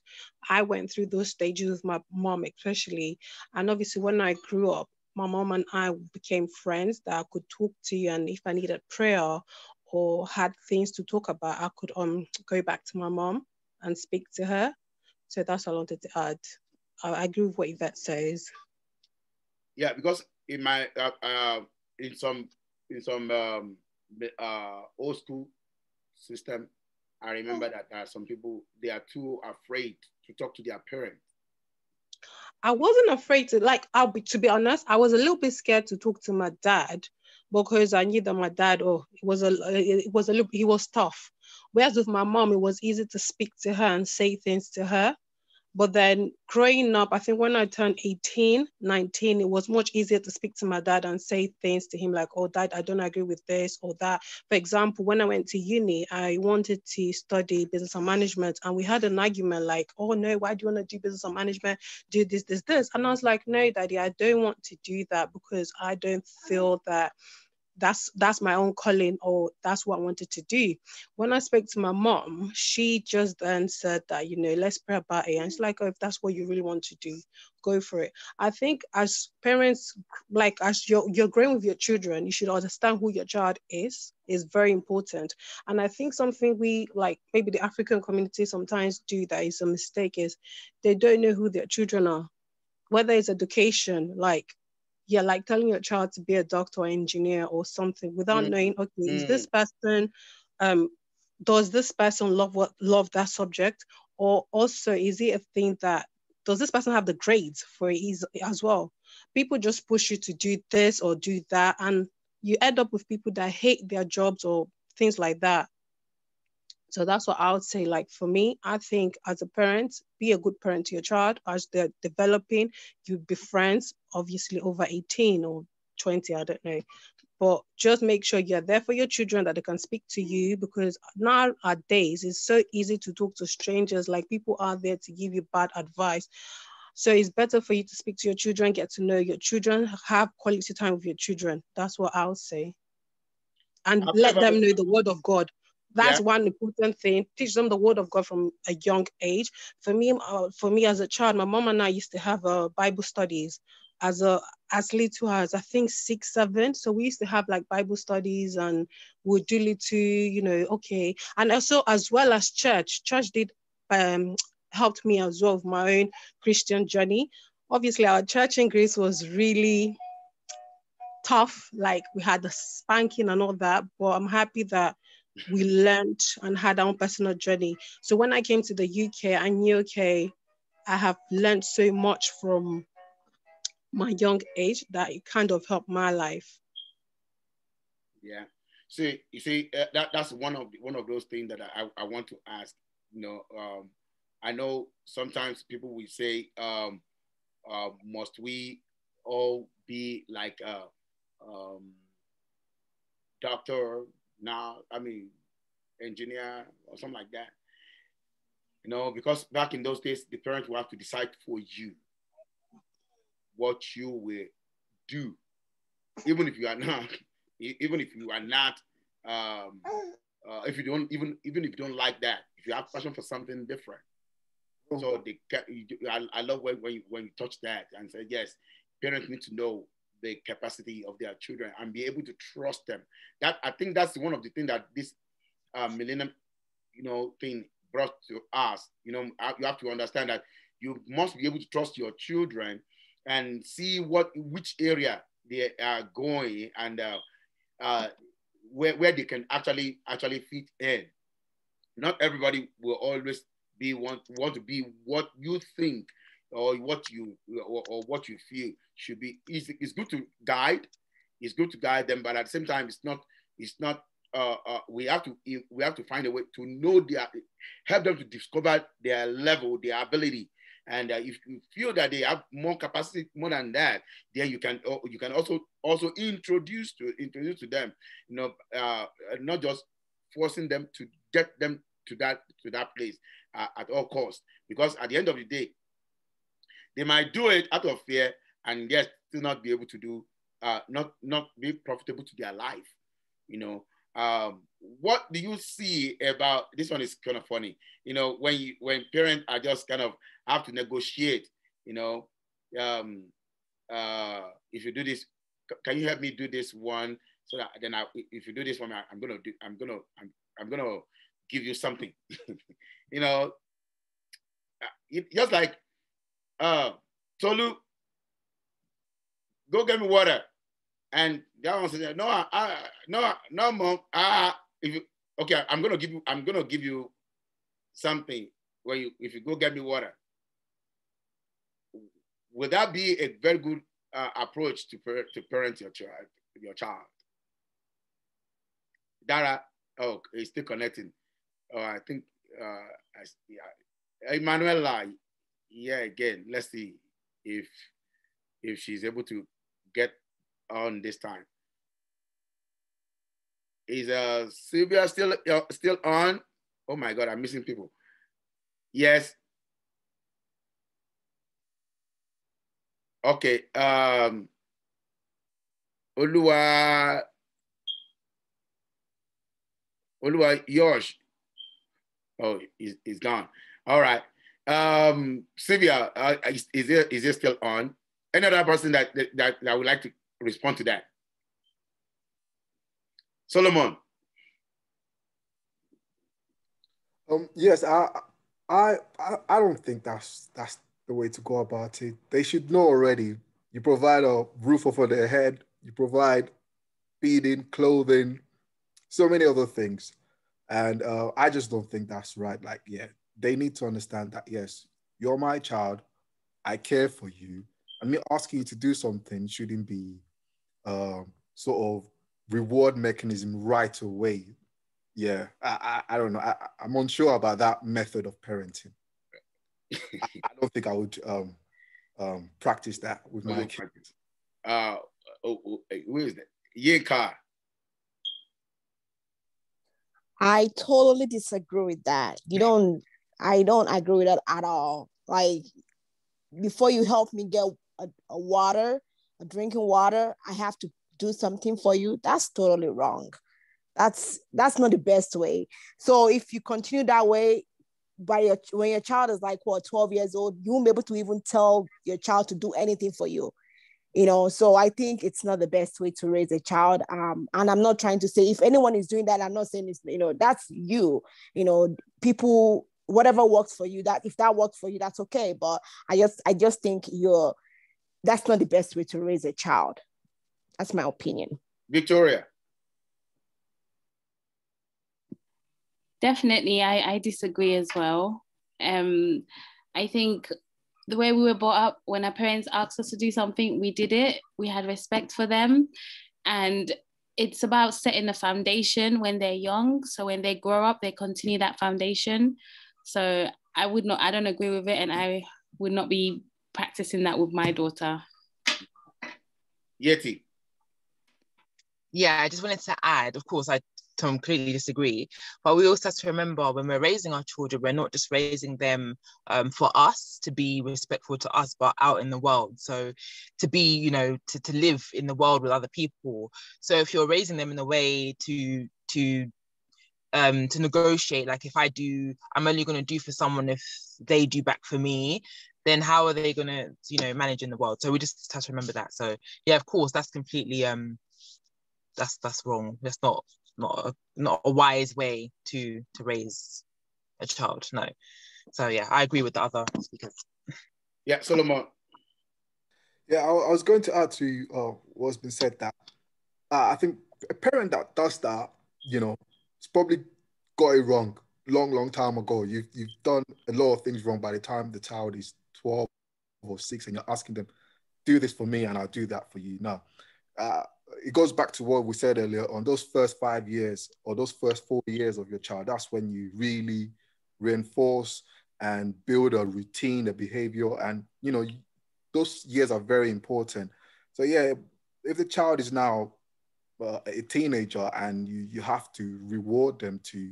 S3: I went through those stages with my mom especially, and obviously when I grew up, my mom and I became friends that I could talk to you, and if I needed prayer or had things to talk about, I could go back to my mom and speak to her. So that's what I wanted to add. I agree with what Yvette says.
S1: Yeah, because in my in some old school system, I remember that some people, they are too afraid to talk to their parents.
S3: I wasn't afraid to, like, to be honest, I was a little bit scared to talk to my dad because I knew that my dad, he was tough. Whereas with my mom, it was easy to speak to her and say things to her. But then growing up, I think when I turned 18, 19, it was much easier to speak to my dad and say things to him like, oh, dad, I don't agree with this or that. For example, when I went to uni, I wanted to study business and management. And we had an argument like, oh, no, why do you want to do business and management? Do this, this, this. And I was like, no, daddy, I don't want to do that because I don't feel that that's my own calling or that's what I wanted to do. When I spoke to my mom, she just then said that, let's pray about it. And it's like, oh, if that's what you really want to do, go for it. I think as parents, like as you're growing with your children, you should understand who your child is very important. And I think something we, like maybe the African community sometimes do that is a mistake is they don't know who their children are, whether it's education, like telling your child to be a doctor or engineer or something without knowing, okay, is this person, does this person love that subject? Or also, is it a thing that, does this person have the grades for it as well? People just push you to do this or do that, and you end up with people that hate their jobs or things like that. So that's what I would say. Like for me, I think as a parent, be a good parent to your child as they're developing. You be friends, obviously over 18 or 20, I don't know. But just make sure you're there for your children, that they can speak to you, because nowadays it's so easy to talk to strangers. Like people are there to give you bad advice. So it's better for you to speak to your children, get to know your children, have quality time with your children. That's what I would say. And let them know the word of God. That's one important thing. Teach them the word of God from a young age. For me as a child, my mom and I used to have Bible studies as little as I think 6, 7. So we used to have like Bible studies and we'd do little, okay. And also as well as church did helped me as well with my own Christian journey. Obviously, our church in Greece was really tough. Like we had the spanking and all that, but I'm happy that we learned and had our own personal journey. So when I came to the UK, I knew, okay, I have learned so much from my young age that it kind of helped my life.
S1: Yeah. So you see, that's one of those things that I want to ask. I know sometimes people will say, must we all be like doctor now, I mean, engineer or something like that. You know, because back in those days, the parents will have to decide for you what you will do, even if you are not, even if you are not, if you don't, even if you don't like that, if you have passion for something different. So I love when you touch that and say, yes, parents need to know the capacity of their children and be able to trust them. That, I think that's one of the things that this millennium, thing brought to us. You have to understand that you must be able to trust your children and see which area they are going and where they can actually fit in. Not everybody will always want to be what you think or what you feel should be. It's good to guide. It's good to guide them, but at the same time, it's not. We have to find a way to know help them to discover their level, their ability. And if you feel that they have more capacity, more than that, then you can also introduce to them, not just forcing them to get them to that place at all costs. Because at the end of the day, they might do it out of fear and yet still not be able to do, not be profitable to their life. What do you see about this? One is kind of funny, when parents are just kind of have to negotiate, if you do this, can you help me do this one, so that then if you do this one, I'm gonna give you something. Just like Tolu, go get me water. And that one said, no, no, mom. Okay, I'm gonna give you something if you go get me water. Would that be a very good approach to parent your child? Dara, he's still connecting. I think Emanuela, yeah, again. Let's see if she's able to get on this time. Is Sylvia still on? Oh my God, I'm missing people. Yes. Okay. Oluwa Yosh. Oh, he's gone. All right. Sylvia, is it still on? Any other person that would like to respond to that? Solomon.
S7: Yes, I don't think that's the way to go about it. They should know already. You provide a roof over their head. You provide feeding, clothing, so many other things. And I just don't think that's right. Like, yeah, they need to understand that, yes, you're my child. I care for you. And me asking you to do something shouldn't be sort of reward mechanism right away. Yeah, I don't know. I'm unsure about that method of parenting. I don't think I would practice that with my kids.
S1: Who is that? Yinka.
S6: I totally disagree with that. I don't agree with that at all. Like, before you help me get a drinking water, I have to do something for you. That's totally wrong. That's not the best way. So if you continue that way, when your child is like 12 years old, you won't be able to even tell your child to do anything for you. So I think it's not the best way to raise a child. And I'm not trying to say if anyone is doing that, I'm not saying it's, that's you, people, whatever works for you, that if that works for you, that's okay. But I just think that's not the best way to raise a child. That's my opinion.
S1: Victoria.
S8: Definitely, I disagree as well. I think the way we were brought up, when our parents asked us to do something, we did it. We had respect for them. And it's about setting a foundation when they're young. So when they grow up, they continue that foundation. So I don't agree with it. And I would not be practicing that with my daughter.
S1: Yeti.
S4: Yeah, I just wanted to add, of course, I completely disagree, but we also have to remember when we're raising our children, we're not just raising them for us to be respectful to us, but out in the world. So to be, you know, to live in the world with other people. So if you're raising them in a way to negotiate, like if I'm only going to do for someone if they do back for me, then how are they going to, you know, manage in the world? So we just have to remember that. So yeah, of course, that's completely that's wrong. That's not a wise way to raise a child. No. So yeah, I agree with the other speakers.
S1: Yeah, Solomon.
S7: Yeah, I was going to add to what's been said, that I think a parent that does that, you know, it's probably got it wrong long time ago. You've done a lot of things wrong by the time the child is 12 or 6 and you're asking them, do this for me and I'll do that for you. No. It goes back to what we said earlier on. Those first 5 years or those first 4 years of your child, that's when you really reinforce and build a routine, a behavior, and you know, those years are very important. So yeah, if the child is now a teenager and you have to reward them to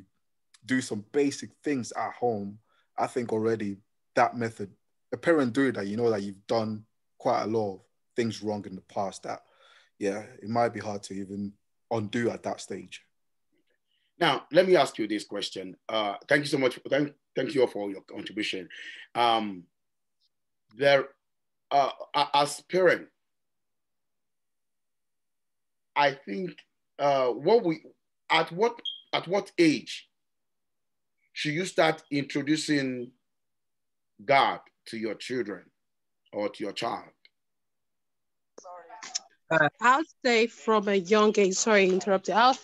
S7: do some basic things at home, I think already that method, a parent doing that, you know that you've done quite a lot of things wrong in the past, that yeah, it might be hard to even undo at that stage.
S1: Now, let me ask you this question. Thank you so much. Thank you all for your contribution. As parent, I think at what age should you start introducing God to your children or to your child?
S3: I'd say from a young age, sorry, interrupted. I'd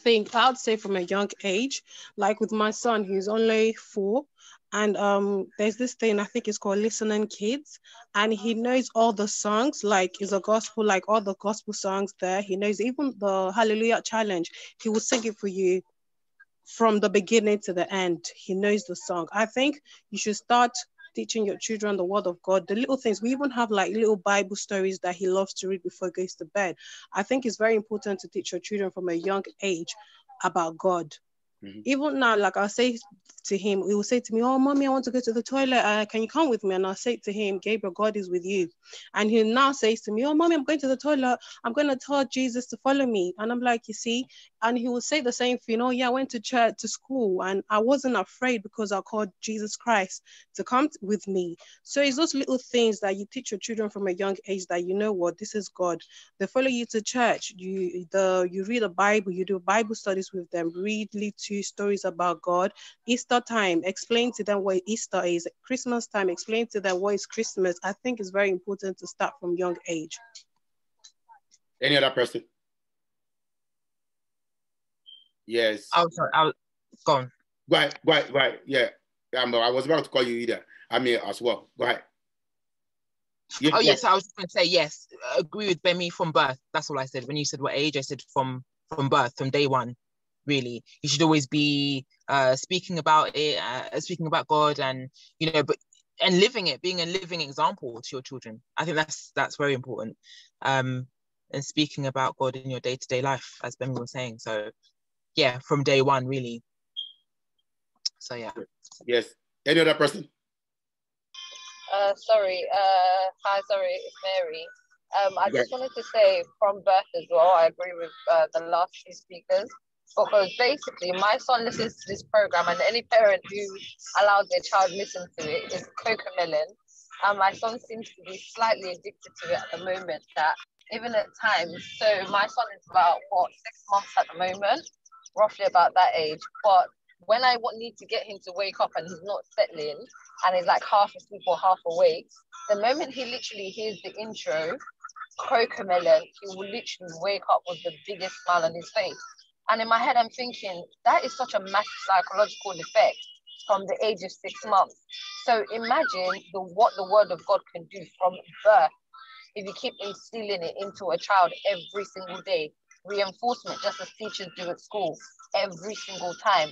S3: say from a young age, like with my son, he's only 4. And there's this thing, I think it's called Listening Kids. And he knows all the songs, like it's a gospel, like all the gospel songs there. He knows even the Hallelujah Challenge. He will sing it for you from the beginning to the end. He knows the song. I think you should start teaching your children the word of God, the little things. We even have like little Bible stories that he loves to read before he goes to bed. I think it's very important to teach your children from a young age about God. Mm-hmm. Even now, like I'll say to him, he will say to me, oh, mommy, I want to go to the toilet. Can you come with me? And I'll say to him, Gabriel, God is with you. And he now says to me, oh, mommy, I'm going to the toilet. I'm going to tell Jesus to follow me. And I'm like, you see, and he will say the same thing. Oh, yeah, I went to church, to school, and I wasn't afraid because I called Jesus Christ to come with me. So it's those little things that you teach your children from a young age that, you know what, this is God. They follow you to church. You read the Bible, you do Bible studies with them, read little stories about God. Easter time, explain to them what Easter is. Christmas time, explain to them what is Christmas. I think it's very important to start from young age.
S1: Any other person? Yes.
S4: I'll go on.
S1: Go ahead. Yeah. I was about to call you either. I mean, as well. Go ahead.
S4: Yes, yes, I was just going to say, yes, I agree with Bemi from birth. That's all I said. When you said what age, I said from birth, from day one, really. You should always be speaking about it, speaking about God, and, you know, and living it, being a living example to your children. I think that's very important. And speaking about God in your day-to-day life, as Bemi was saying. So, yeah, from day one, really. So, yeah.
S1: Yes. Any other person?
S5: Sorry, it's Mary. I just wanted to say from birth as well, I agree with the last 2 speakers, because basically my son listens to this program, and any parent who allows their child listen to it is Cocomelon. And my son seems to be slightly addicted to it at the moment, that even at times, so my son is about, 6 months at the moment, roughly about that age, but when I need to get him to wake up and he's not settling and he's like half asleep or half awake, the moment he literally hears the intro, Cocomelon, he will literally wake up with the biggest smile on his face. And in my head, I'm thinking, that is such a massive psychological effect from the age of 6 months. So imagine what the word of God can do from birth if you keep instilling it into a child every single day. Reinforcement, just as teachers do at school, every single time.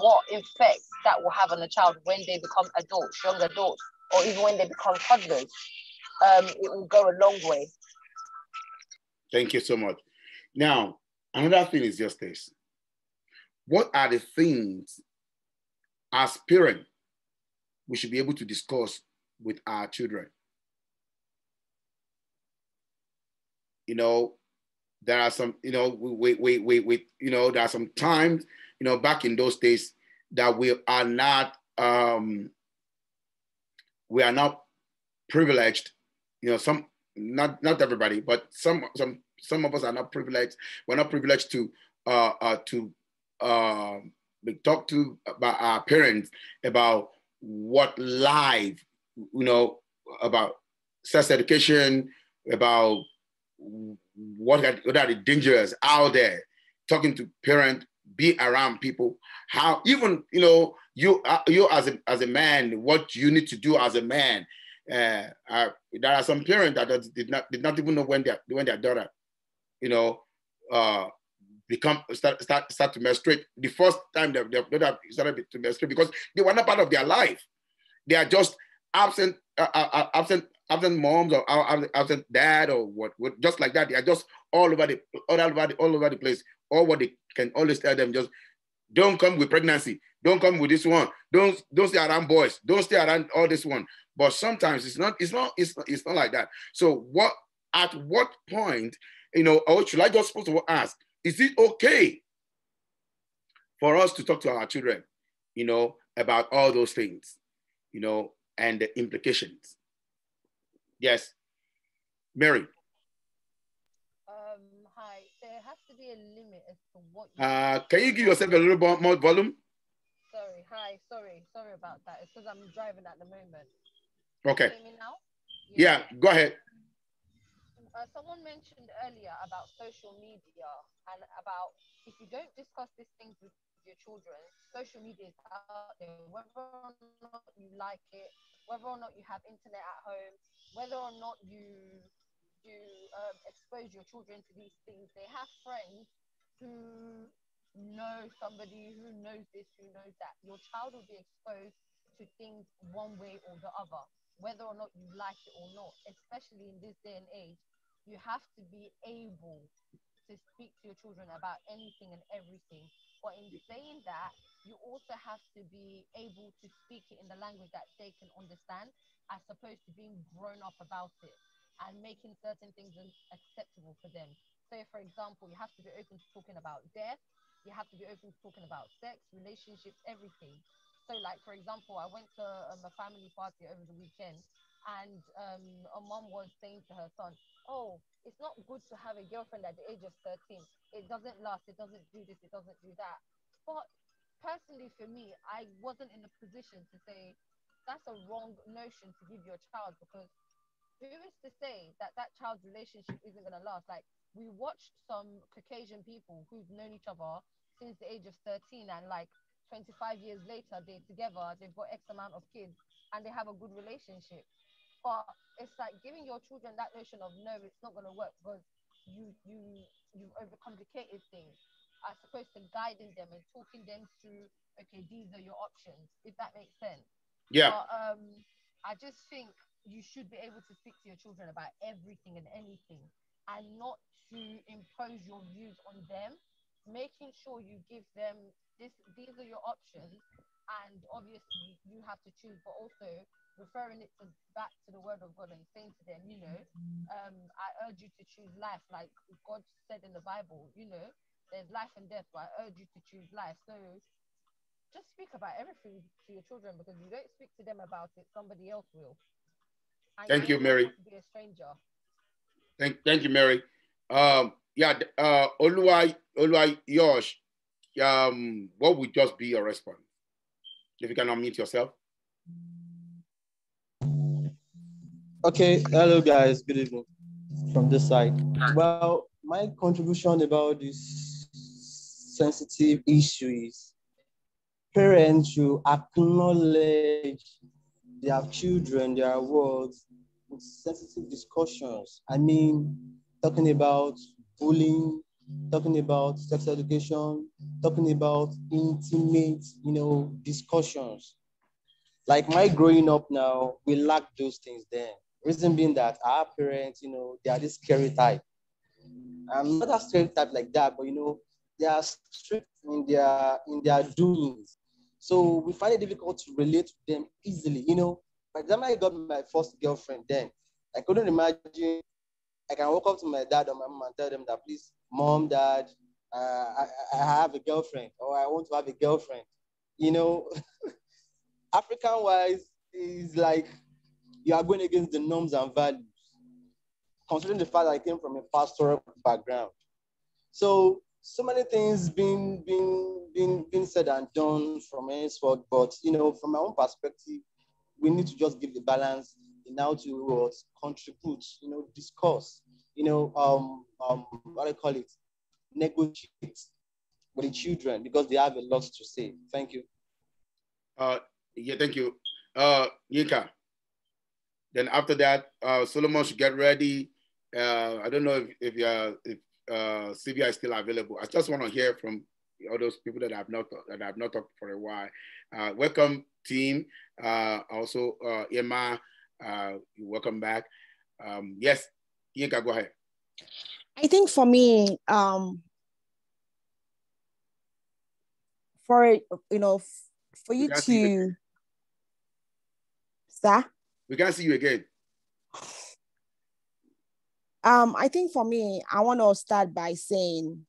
S5: What effect that will have on a child when they become adults, young adults, or even when they become toddlers. It will go a long way.
S1: Thank you so much. Now, Another thing is just this. What are the things as parents we should be able to discuss with our children? You know, there are some, you know, there are some times, you know, back in those days that we are not privileged. You know, not everybody, but some of us are not privileged. We're not privileged to talk to about our parents about what life, you know, about sex education, about what are the dangers out there, talking to parents, be around people, how even, you know, you as a man, what you need to do as a man. There are some parents that did not even know when their daughter, you know, start to menstruate. The first time their daughter started to menstruate, because they were not part of their life. They are just absent moms or absent dad or what, just like that. They are just all over the place. All what they can always tell them, just don't come with pregnancy. Don't come with this one. Don't stay around boys. Don't stay around all this one. But sometimes it's not like that. So at what point, you know, or should I just supposed to ask, is it okay for us to talk to our children, you know, about all those things, you know, and the implications? Yes, Mary.
S5: Hi. There has to be a limit as to what.
S1: Can you give yourself a little more volume?
S5: Sorry. Hi. Sorry about that. It's because I'm driving at the moment.
S1: Okay.
S5: Can you hear me now?
S1: Yeah. Go ahead.
S5: Someone mentioned earlier about social media and about if you don't discuss these things with your children, social media is out there, whether or not you like it, whether or not you have internet at home, whether or not you expose your children to these things. They have friends who know somebody who knows this, who knows that. Your child will be exposed to things one way or the other, whether or not you like it or not, especially in this day and age. You have to be able to speak to your children about anything and everything. But in saying that, you also have to be able to speak it in the language that they can understand, as opposed to being grown up about it and making certain things acceptable for them. So, for example, you have to be open to talking about death. You have to be open to talking about sex, relationships, everything. So, like, for example, I went to a family party over the weekend, and a mom was saying to her son, oh, it's not good to have a girlfriend at the age of 13. It doesn't last. It doesn't do this. It doesn't do that. But personally, for me, I wasn't in a position to say that's a wrong notion to give your child, because who is to say that that child's relationship isn't going to last? Like, we watched some Caucasian people who've known each other since the age of 13, and like 25 years later, they're together, they've got X amount of kids, and they have a good relationship. But it's like giving your children that notion of, no, it's not going to work, because you've overcomplicated things, as opposed to guiding them and talking them through, okay, these are your options, if that makes sense.
S1: Yeah.
S5: But I just think you should be able to speak to your children about everything and anything, and not to impose your views on them, making sure you give them these are your options, and obviously you have to choose, but also referring it back to the word of God and saying to them, you know, I urge you to choose life, like God said in the Bible, you know, there's life and death, but I urge you to choose life. So just speak about everything to your children, because you don't speak to them about it, somebody else will. And
S1: thank you, Mary.
S5: Be a stranger.
S1: Thank you, Mary. Oluwa Yosh, what would just be your response? If you can unmute yourself.
S9: Okay, hello guys, good evening from this side. Well, my contribution about this sensitive issue is parents should acknowledge their children, their words with sensitive discussions. I mean, talking about bullying, talking about sex education, talking about intimate, discussions. Like my growing up now, we lack those things then. Reason being that our parents, they are this scary type. I'm not a stereotype like that, but they are strict in their doings. So we find it difficult to relate to them easily. By the time I got my first girlfriend, then I couldn't imagine I can walk up to my dad or my mom and tell them that, please, mom, dad, I have a girlfriend, or I want to have a girlfriend. African wise is like you are going against the norms and values, considering the fact that I came from a pastoral background. So many things being said and done from henceforth, but from my own perspective, we need to just give the balance in how to contribute, discuss, what I call it, negotiate with the children because they have a lot to say. Thank you.
S1: Yeah, thank you. Yinka. Then after that, Solomon should get ready. I don't know if Sylvia is still available. I just want to hear from all those people that I've not talked for a while. Welcome, team. Also, Emma, welcome back. Yes, Yinka, go ahead.
S6: I think for me, for you to, sir?
S1: We can't see you again.
S6: I think for me, I want to start by saying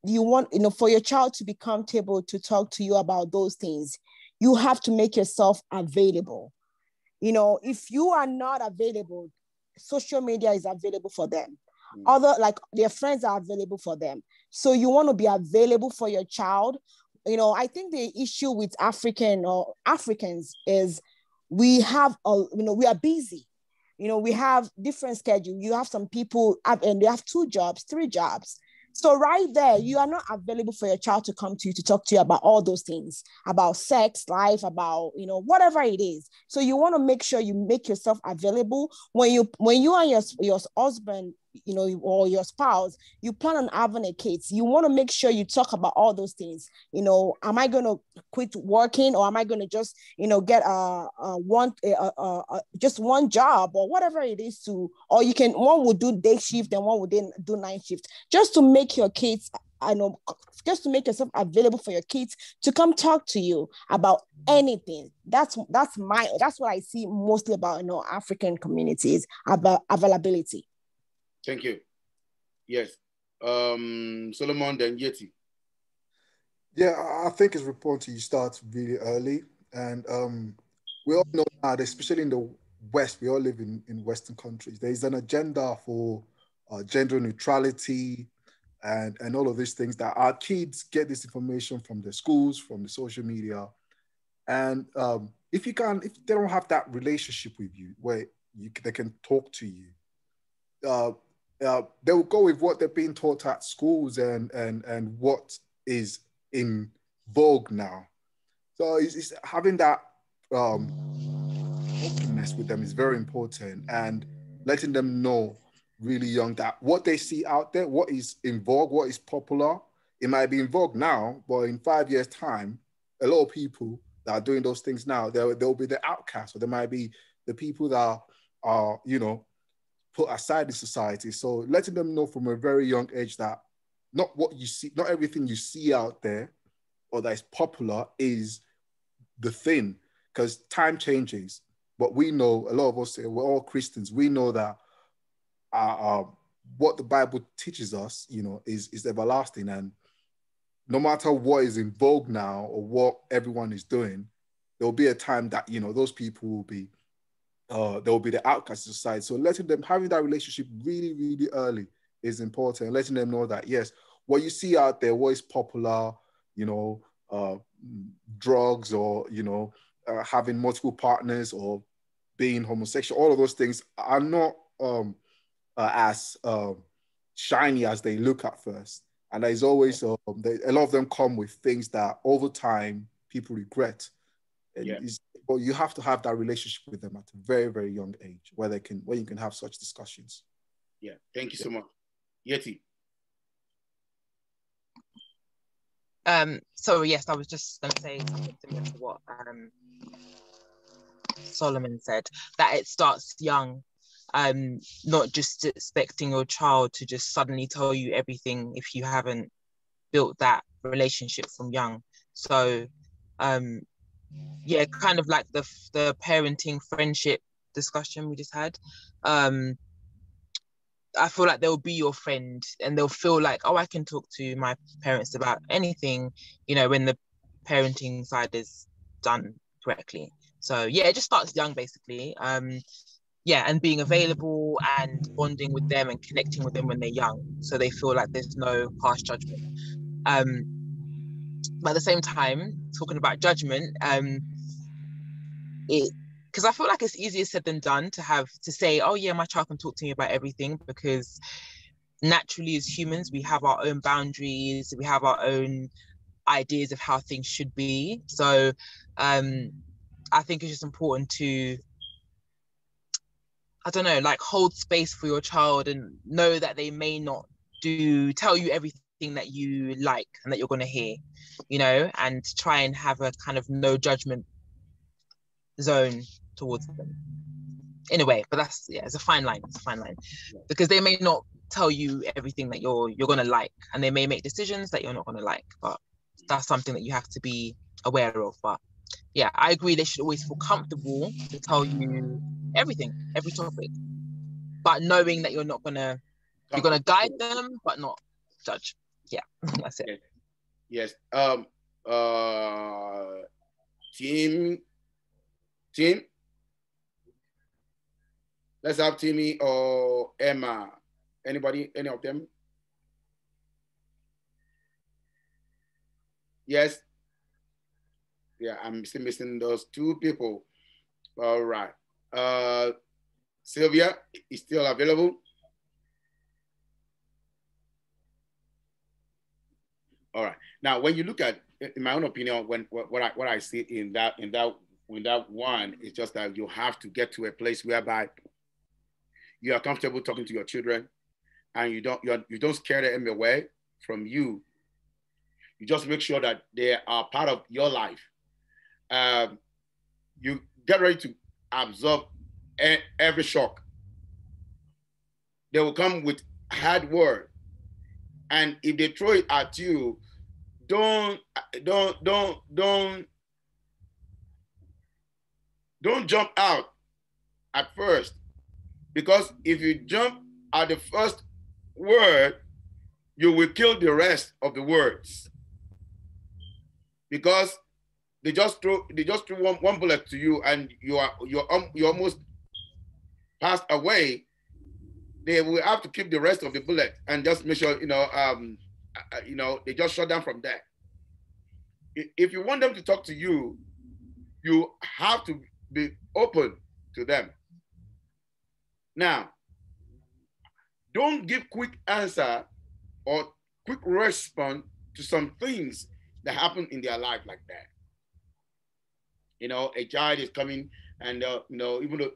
S6: you want, for your child to be comfortable to talk to you about those things, you have to make yourself available. If you are not available, social media is available for them. Their friends are available for them. So you want to be available for your child. I think the issue with Africans is we have, we are busy. We have different schedules. You have some people and they have 2 jobs, 3 jobs. So right there, you are not available for your child to come to you to talk to you about all those things, about sex, life, about, whatever it is. So you want to make sure you make yourself available when you and your husband, or your spouse, you plan on having a kid. You want to make sure you talk about all those things. Am I going to quit working, or am I going to just, get just one job or whatever it is or one would do day shift and one would then do night shift, just to make your kids, just to make yourself available for your kids to come talk to you about anything. That's what I see mostly about, African communities, about availability.
S1: Thank you. Yes. Solomon, then Yeti.
S7: Yeah, I think it's important you start really early. And we all know now, especially in the West, we all live in Western countries. There's an agenda for gender neutrality and all of these things, that our kids get this information from the schools, from the social media. And if they don't have that relationship with you where they can talk to you, they will go with what they're being taught at schools and what is in vogue now. So it's having that openness with them is very important, and letting them know really young that what they see out there, what is in vogue, what is popular, it might be in vogue now, but in 5 years' time, a lot of people that are doing those things now, they'll be the outcasts, or they might be the people that are put aside in society. So letting them know from a very young age that not what you see, not everything you see out there or that is popular is the thing, because time changes. But we know, a lot of us, we're all Christians, we know that what the Bible teaches us, is everlasting. And no matter what is in vogue now or what everyone is doing, there'll be a time that, those people will be there will be the outcast of society. So having that relationship really, really early is important. Letting them know that, yes, what you see out there, what is popular, drugs, or, having multiple partners, or being homosexual, all of those things are not as shiny as they look at first. And there's always, a lot of them come with things that over time people regret. Yeah. But you have to have that relationship with them at a very, very young age where you can have such discussions.
S1: Yeah, thank you so much. Yeti.
S4: So yes, I was just going to say something similar to what Solomon said, that it starts young. not just expecting your child to just suddenly tell you everything if you haven't built that relationship from young. So yeah, kind of like the parenting friendship discussion we just had. I feel like they'll be your friend and they'll feel like, oh, I can talk to my parents about anything, you know, when the parenting side is done correctly. So yeah, it just starts young basically. Yeah, and being available and bonding with them and connecting with them when they're young, so they feel like there's no harsh judgment. But at the same time, talking about judgment, because I feel like it's easier said than done to say, oh yeah, my child can talk to me about everything, because naturally as humans, we have our own boundaries, we have our own ideas of how things should be. So I think it's just important to, I don't know, like hold space for your child and know that they may not tell you everything that you like and that you're going to hear, you know, and try and have a kind of no judgment zone towards them in a way. But that's, yeah, it's a fine line. It's a fine line, because they may not tell you everything that you're going to like, and they may make decisions that you're not going to like, but that's something that you have to be aware of. But yeah, I agree, they should always feel comfortable to tell you everything, every topic, but knowing that you're going to guide them but not judge. Yeah, that's it.
S1: Yes. Team, let's have Timmy or Emma. Anybody, any of them? Yes. Yeah, I'm still missing those two people. All right. Sylvia is still available. All right. Now, when you look at, in my own opinion, what I see in that one, it's just that you have to get to a place whereby you are comfortable talking to your children, and you don't scare them away from you. You just make sure that they are part of your life. You get ready to absorb every shock. They will come with hard word, and if they throw it at you, don't jump out at first, because if you jump at the first word, you will kill the rest of the words, because they just threw one bullet to you, and you almost passed away. They will have to keep the rest of the bullet and just make sure they just shut down from there. If you want them to talk to you, you have to be open to them. Now, don't give quick answer or quick response to some things that happen in their life like that. You know, a child is coming, and even though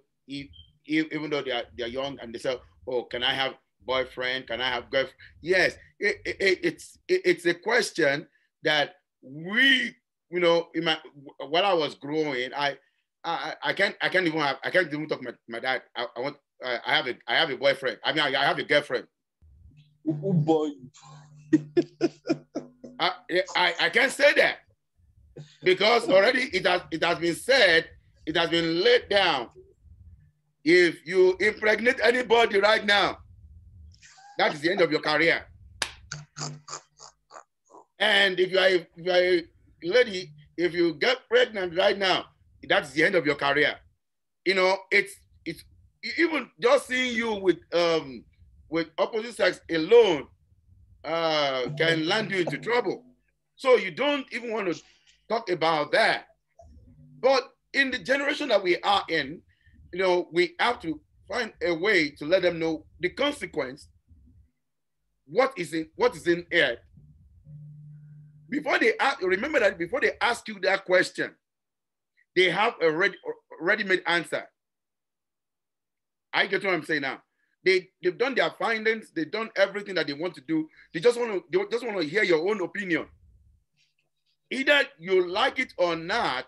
S1: they're young, and they say, "Oh, can I have boyfriend? Can I have girlfriend?" Yes, it's a question that we, while I was growing, I can't even talk to my dad. I have a boyfriend. I mean, I have a girlfriend.
S9: Oh boy.
S1: I can't say that, because already it has been said, it has been laid down. If you impregnate anybody right now, that is the end of your career. And if you are a lady, if you get pregnant right now, that's the end of your career. It's even just seeing you with opposite sex alone can land you into trouble. So you don't even want to talk about that. But in the generation that we are in, we have to find a way to let them know the consequence, what is in it. Remember that before they ask you that question, they have a ready-made answer. I get what I'm saying now. They've done their findings. They've done everything that they want to do. They just want to hear your own opinion. Either you like it or not,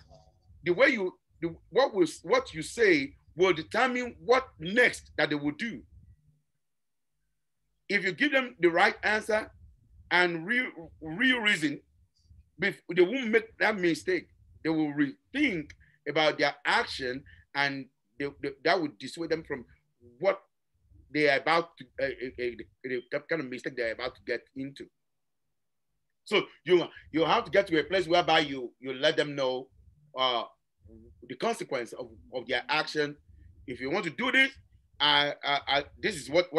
S1: the way what you say will determine what next that they will do. If you give them the right answer and real reason, they won't make that mistake. They will rethink about their action, and that would dissuade them from what they are about to, the kind of mistake they're about to get into. So you have to get to a place whereby you let them know the consequence of their action. If you want to do this, this is what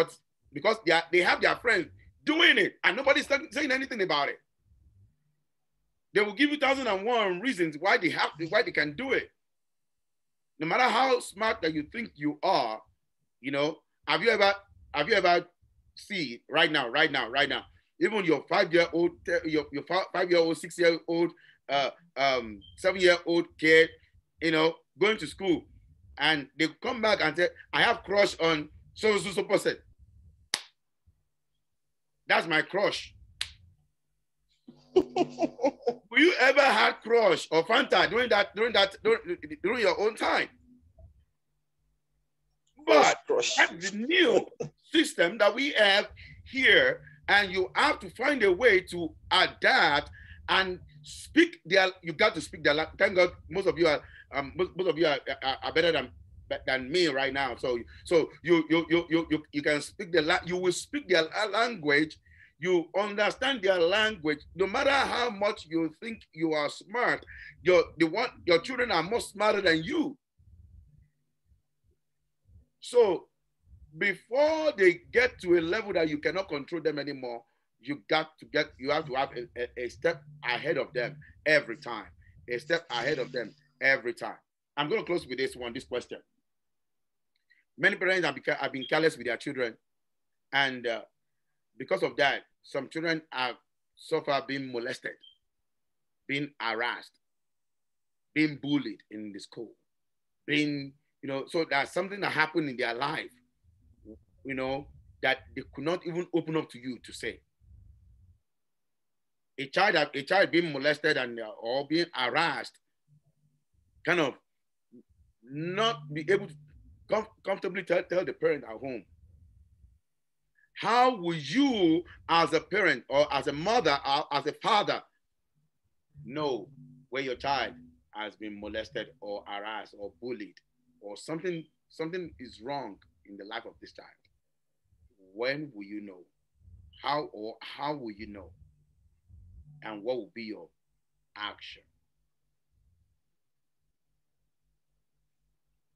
S1: because they have their friends doing it and nobody's saying anything about it. They will give you 1,001 reasons why they can do it. No matter how smart that you think you are, you know, have you ever see right now, even your 5-year-old, your 5-year-old, 6-year-old, 7-year-old kid, you know, going to school, and they come back and say, I have crush on so person. That's my crush. Will you ever had crush or Fanta during your own time? But that's the new system that we have here, and you have to find a way to adapt and speak you got to speak their language. Thank God most of you are better than me right now. So you can speak you will speak their language. You understand their language. No matter how much you think you are smart, your children are more smarter than you. So before they get to a level that you cannot control them anymore, you have to have a step ahead of them every time. A step ahead of them every time. I'm going to close with this question. Many parents have been careless with their children, and because of that, some children have so far been molested, being harassed, being bullied in the school, being, you know, so that's something that happened in their life, you know, that they could not even open up to you to say. A child being molested and or being harassed, kind of not be able to comfortably tell the parent at home. How will you, as a parent or as a mother or as a father, know when your child has been molested or harassed or bullied, or something is wrong in the life of this child? When will you know? How will you know? And what will be your action?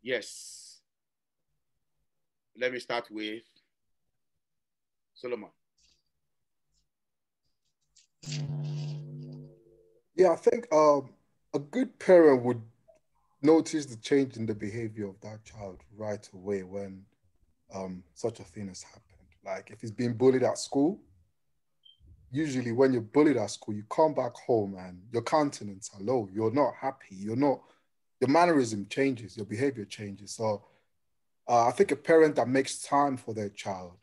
S1: Yes. Let me start with Solomon.
S7: Yeah, I think a good parent would notice the change in the behavior of that child right away when such a thing has happened. Like if he's being bullied at school, usually when you're bullied at school, you come back home and your countenance are low. You're not happy. Your mannerism changes. Your behavior changes. So I think a parent that makes time for their child,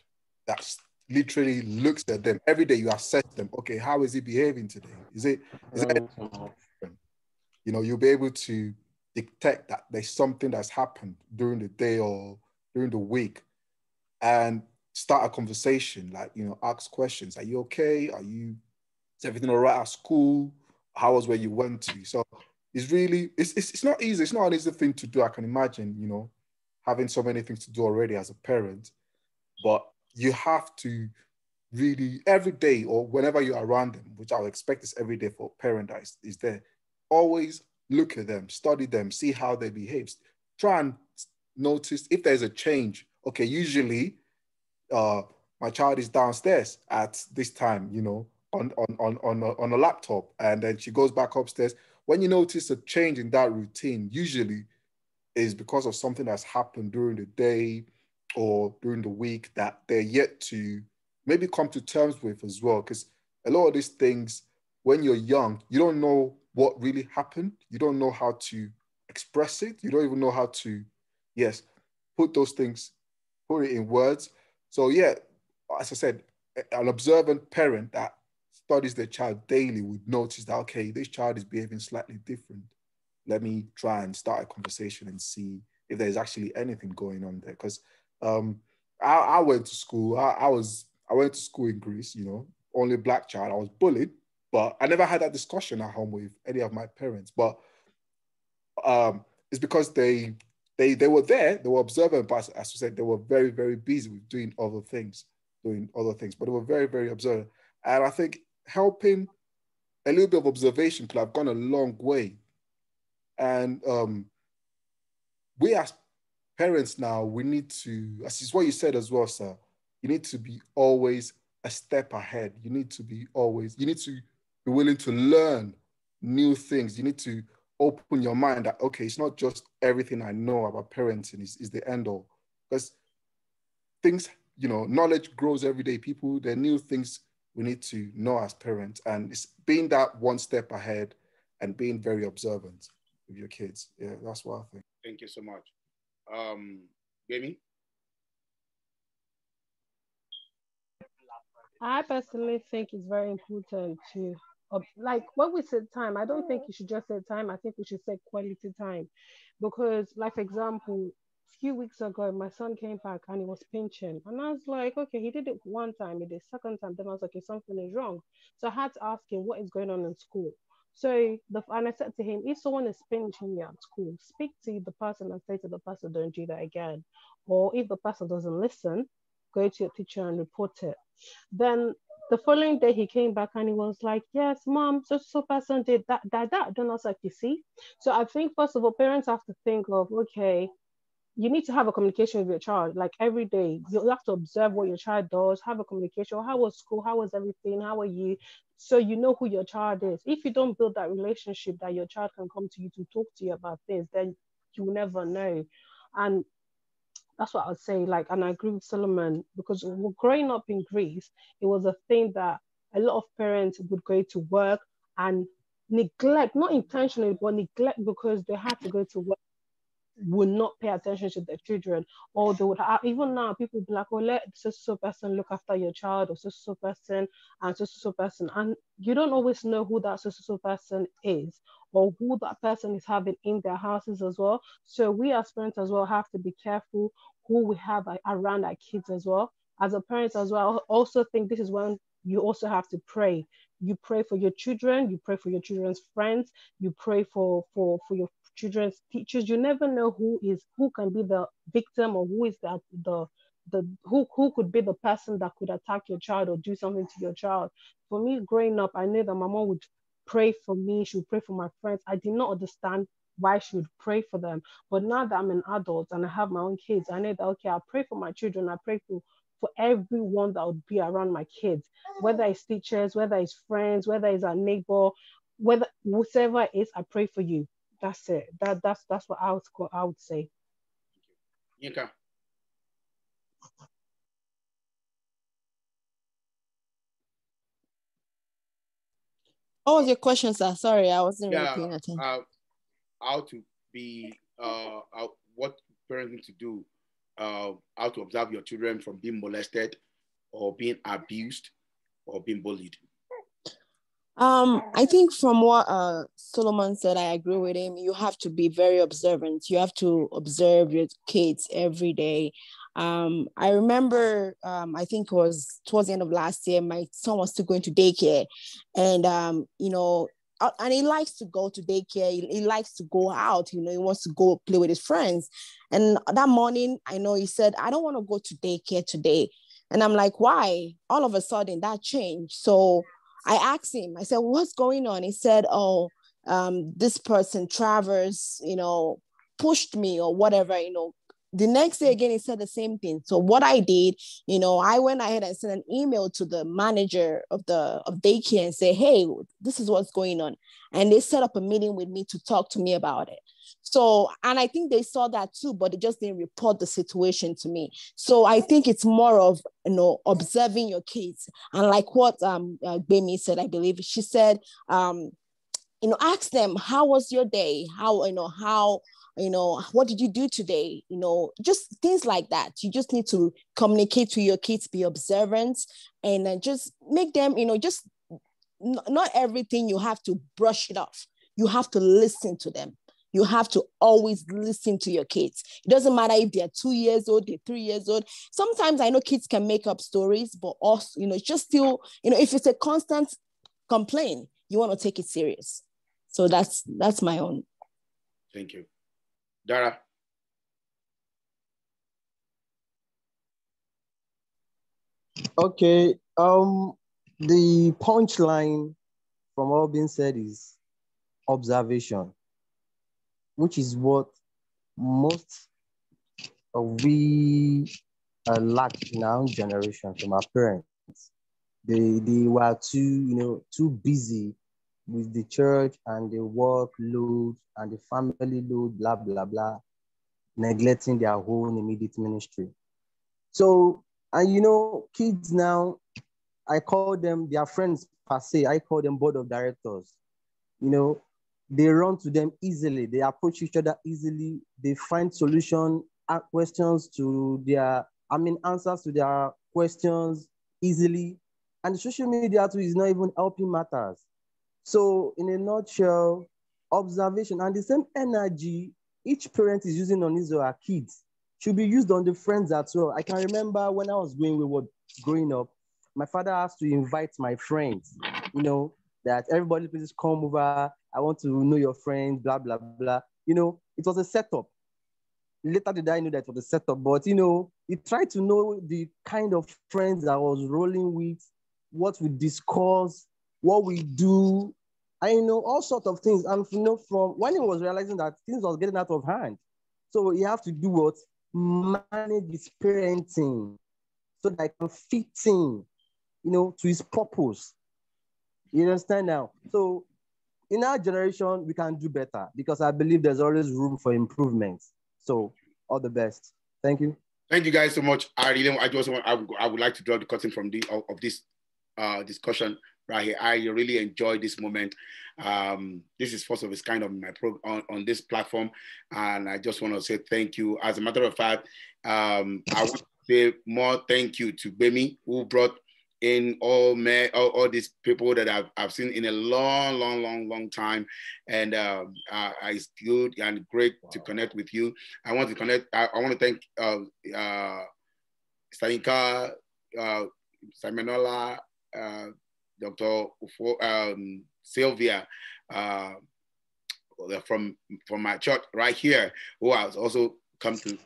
S7: that literally looks at them every day, you assess them. Okay, how is he behaving today? Is it different? You know, you'll be able to detect that there's something that's happened during the day or during the week, and start a conversation, like, you know, ask questions. Are you okay? Is everything all right at school? How was where you went to? So it's really, it's not easy. It's not an easy thing to do. I can imagine, you know, having so many things to do already as a parent, but you have to really every day or whenever you're around them, which I would expect is every day for a parent that is there, always look at them, study them, see how they behave. Try and notice if there's a change. Okay, usually my child is downstairs at this time, you know, on a laptop, and then she goes back upstairs. When you notice a change in that routine, usually is because of something that's happened during the day or during the week that they're yet to maybe come to terms with as well. Because a lot of these things, when you're young, you don't know what really happened. You don't know how to express it. You don't even know how to, put those things, put it in words. So yeah, as I said, an observant parent that studies their child daily would notice that, okay, this child is behaving slightly different. Let me try and start a conversation and see if there's actually anything going on there. Because I went to school. I went to school in Greece, you know, only black child. I was bullied, but I never had that discussion at home with any of my parents. But it's because they were there, they were observant, but as you said, they were very, very busy with doing other things, but they were very, very observant. And I think helping a little bit of observation could have gone a long way. And we as parents now, we need to, as is what you said as well, sir, you need to be always a step ahead. You need to be willing to learn new things. You need to open your mind that, okay, it's not just everything I know about parenting is the end all. Because things, you know, knowledge grows every day. There are new things we need to know as parents. And it's being that one step ahead and being very observant with your kids. Yeah, that's what I think.
S1: Thank you so much. Jamie?
S3: I personally think it's very important to, like when we set time, I don't think you should just set time. I think we should set quality time. Because, like, for example, a few weeks ago, my son came back and he was pinching. And I was like, okay, he did it one time, he did it second time. Then I was like, okay, something is wrong. So I had to ask him what is going on in school. So, and I said to him, if someone is pinching you at school, speak to the person and say to the person, don't do that again. Or if the person doesn't listen, go to your teacher and report it. Then the following day he came back and he was like, yes, mom, so person did that. Then I was like, you see? So I think, first of all, parents have to think of, okay, you need to have a communication with your child. Like every day, you have to observe what your child does, have a communication. How was school? How was everything? How are you? So you know who your child is. If you don't build that relationship that your child can come to you to talk to you about things, then you will never know. And that's what I would say. Like, and I agree with Solomon, because growing up in Greece, it was a thing that a lot of parents would go to work and neglect, not intentionally, but neglect because they had to go to work, would not pay attention to their children, or they would have, even now people be like, oh, let so person look after your child, or so person and so person, and you don't always know who that so person is, or who that person is having in their houses as well. So we as parents as well have to be careful who we have around our kids as well. As a parent as well, I also think this is when you also have to pray. You pray for your children, you pray for your children's friends, you pray for your children's teachers. You never know who can be the victim, or who is who could be the person that could attack your child or do something to your child. For me, growing up, I knew that my mom would pray for me, she would pray for my friends. I did not understand why she would pray for them. But now that I'm an adult and I have my own kids, I know that, okay, I pray for my children, I pray for everyone that would be around my kids, whether it's teachers, whether it's friends, whether it's a neighbor, whether whoever it is, I pray for you. That's it. That's what I would say.
S1: Yinka.
S6: What was your question, sir? Sorry, I wasn't really paying attention.
S1: How to be, what parents need to do, how to observe your children from being molested or being abused or being bullied.
S6: I think from what Solomon said, I agree with him. You have to be very observant. You have to observe your kids every day. I remember, I think it was towards the end of last year, my son was still going to daycare, and and he likes to go to daycare. He likes to go out. He wants to go play with his friends. And that morning, I know he said, I don't want to go to daycare today. And I'm like, why? All of a sudden, that changed. So I asked him, I said, what's going on? He said, oh, this person, Travers, pushed me or whatever, The next day again, he said the same thing. So what I did, I went ahead and sent an email to the manager of daycare and say, hey, this is what's going on. And they set up a meeting with me to talk to me about it. So, and I think they saw that too, but they just didn't report the situation to me. So I think it's more of, observing your kids. And like what Gbemi said, I believe she said, ask them, how was your day? What did you do today? Just things like that. You just need to communicate to your kids, be observant, and just make them, not everything you have to brush it off. You have to listen to them. You have to always listen to your kids. It doesn't matter if they're 2 years old, they're 3 years old. Sometimes I know kids can make up stories, but also, just still, if it's a constant complaint, you want to take it serious. So that's my own.
S1: Thank you. Dara?
S9: Okay. The punchline from all being said is observation, which is what most of we lack in our own generation from our parents. They were too busy with the church and the work load and the family load, blah, blah, blah, neglecting their own immediate ministry. So, and kids now, I call them their friends per se. I call them board of directors. They run to them easily. They approach each other easily. They find answers to their questions easily. And the social media too is not even helping matters. So in a nutshell, observation and the same energy each parent is using on his or her kids should be used on the friends as well. I can remember when I was growing up, my father asked to invite my friends, that everybody please come over. I want to know your friends, blah, blah, blah. It was a setup. Later did I know that it was a setup, but he tried to know the kind of friends I was rolling with, what we discuss, what we do, all sorts of things. And from when he was realizing that things was getting out of hand, so he have to do what? Manage his parenting so that I can fit in, to his purpose. You understand now? So in our generation, we can do better because I believe there's always room for improvement. So all the best. Thank you.
S1: Thank you guys so much. I would like to draw the curtain from this discussion right here. I really enjoyed this moment. This is first of its kind of my program on this platform, and I just want to say thank you. As a matter of fact, I want to say more thank you to Bemi, who brought in all these people that I've seen in a long time, and it's good and great to connect with you. I want to thank Stanika, Simenola, Dr. Sylvia from my church right here, who has also come to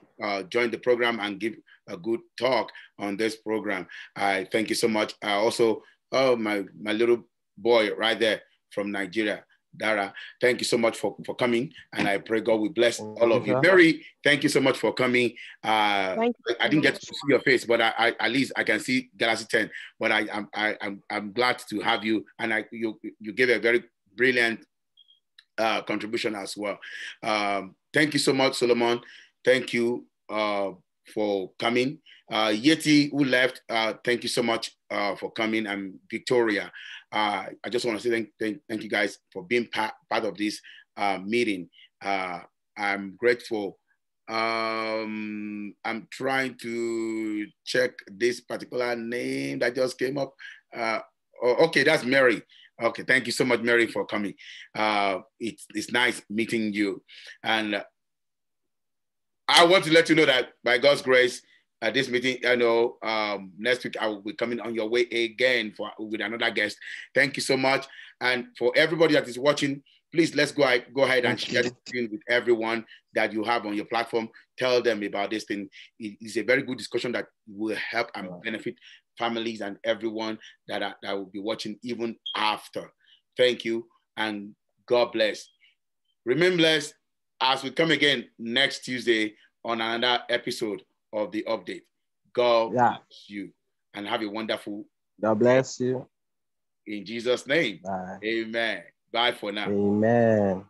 S1: join the program and give a good talk on this program. I thank you so much. Also, my little boy right there from Nigeria, Dara, thank you so much for coming, and I pray God will bless all of you. Mary, thank you so much for coming. I didn't get to see your face, but I at least I can see Galaxy 10. But I'm glad to have you, and you gave a very brilliant contribution as well. Thank you so much, Solomon. Thank you for coming. Yeti, who left, thank you so much for coming, and Victoria. I just want to say thank you guys for being part of this meeting. I'm grateful. I'm trying to check this particular name that just came up. Okay, that's Mary. Okay, thank you so much, Mary, for coming. It's nice meeting you. And I want to let you know that by God's grace, at this meeting, next week I will be coming on your way again with another guest. Thank you so much. And for everybody that is watching, please let's go ahead and share this thing with everyone that you have on your platform. Tell them about this thing. It is a very good discussion that will help and benefit families and everyone that will be watching even after. Thank you, and God bless. Remain blessed as we come again next Tuesday on another episode of The Update. God bless you and have a wonderful
S9: God bless you.
S1: In Jesus' name.
S9: Bye.
S1: Amen. Bye for now.
S9: Amen.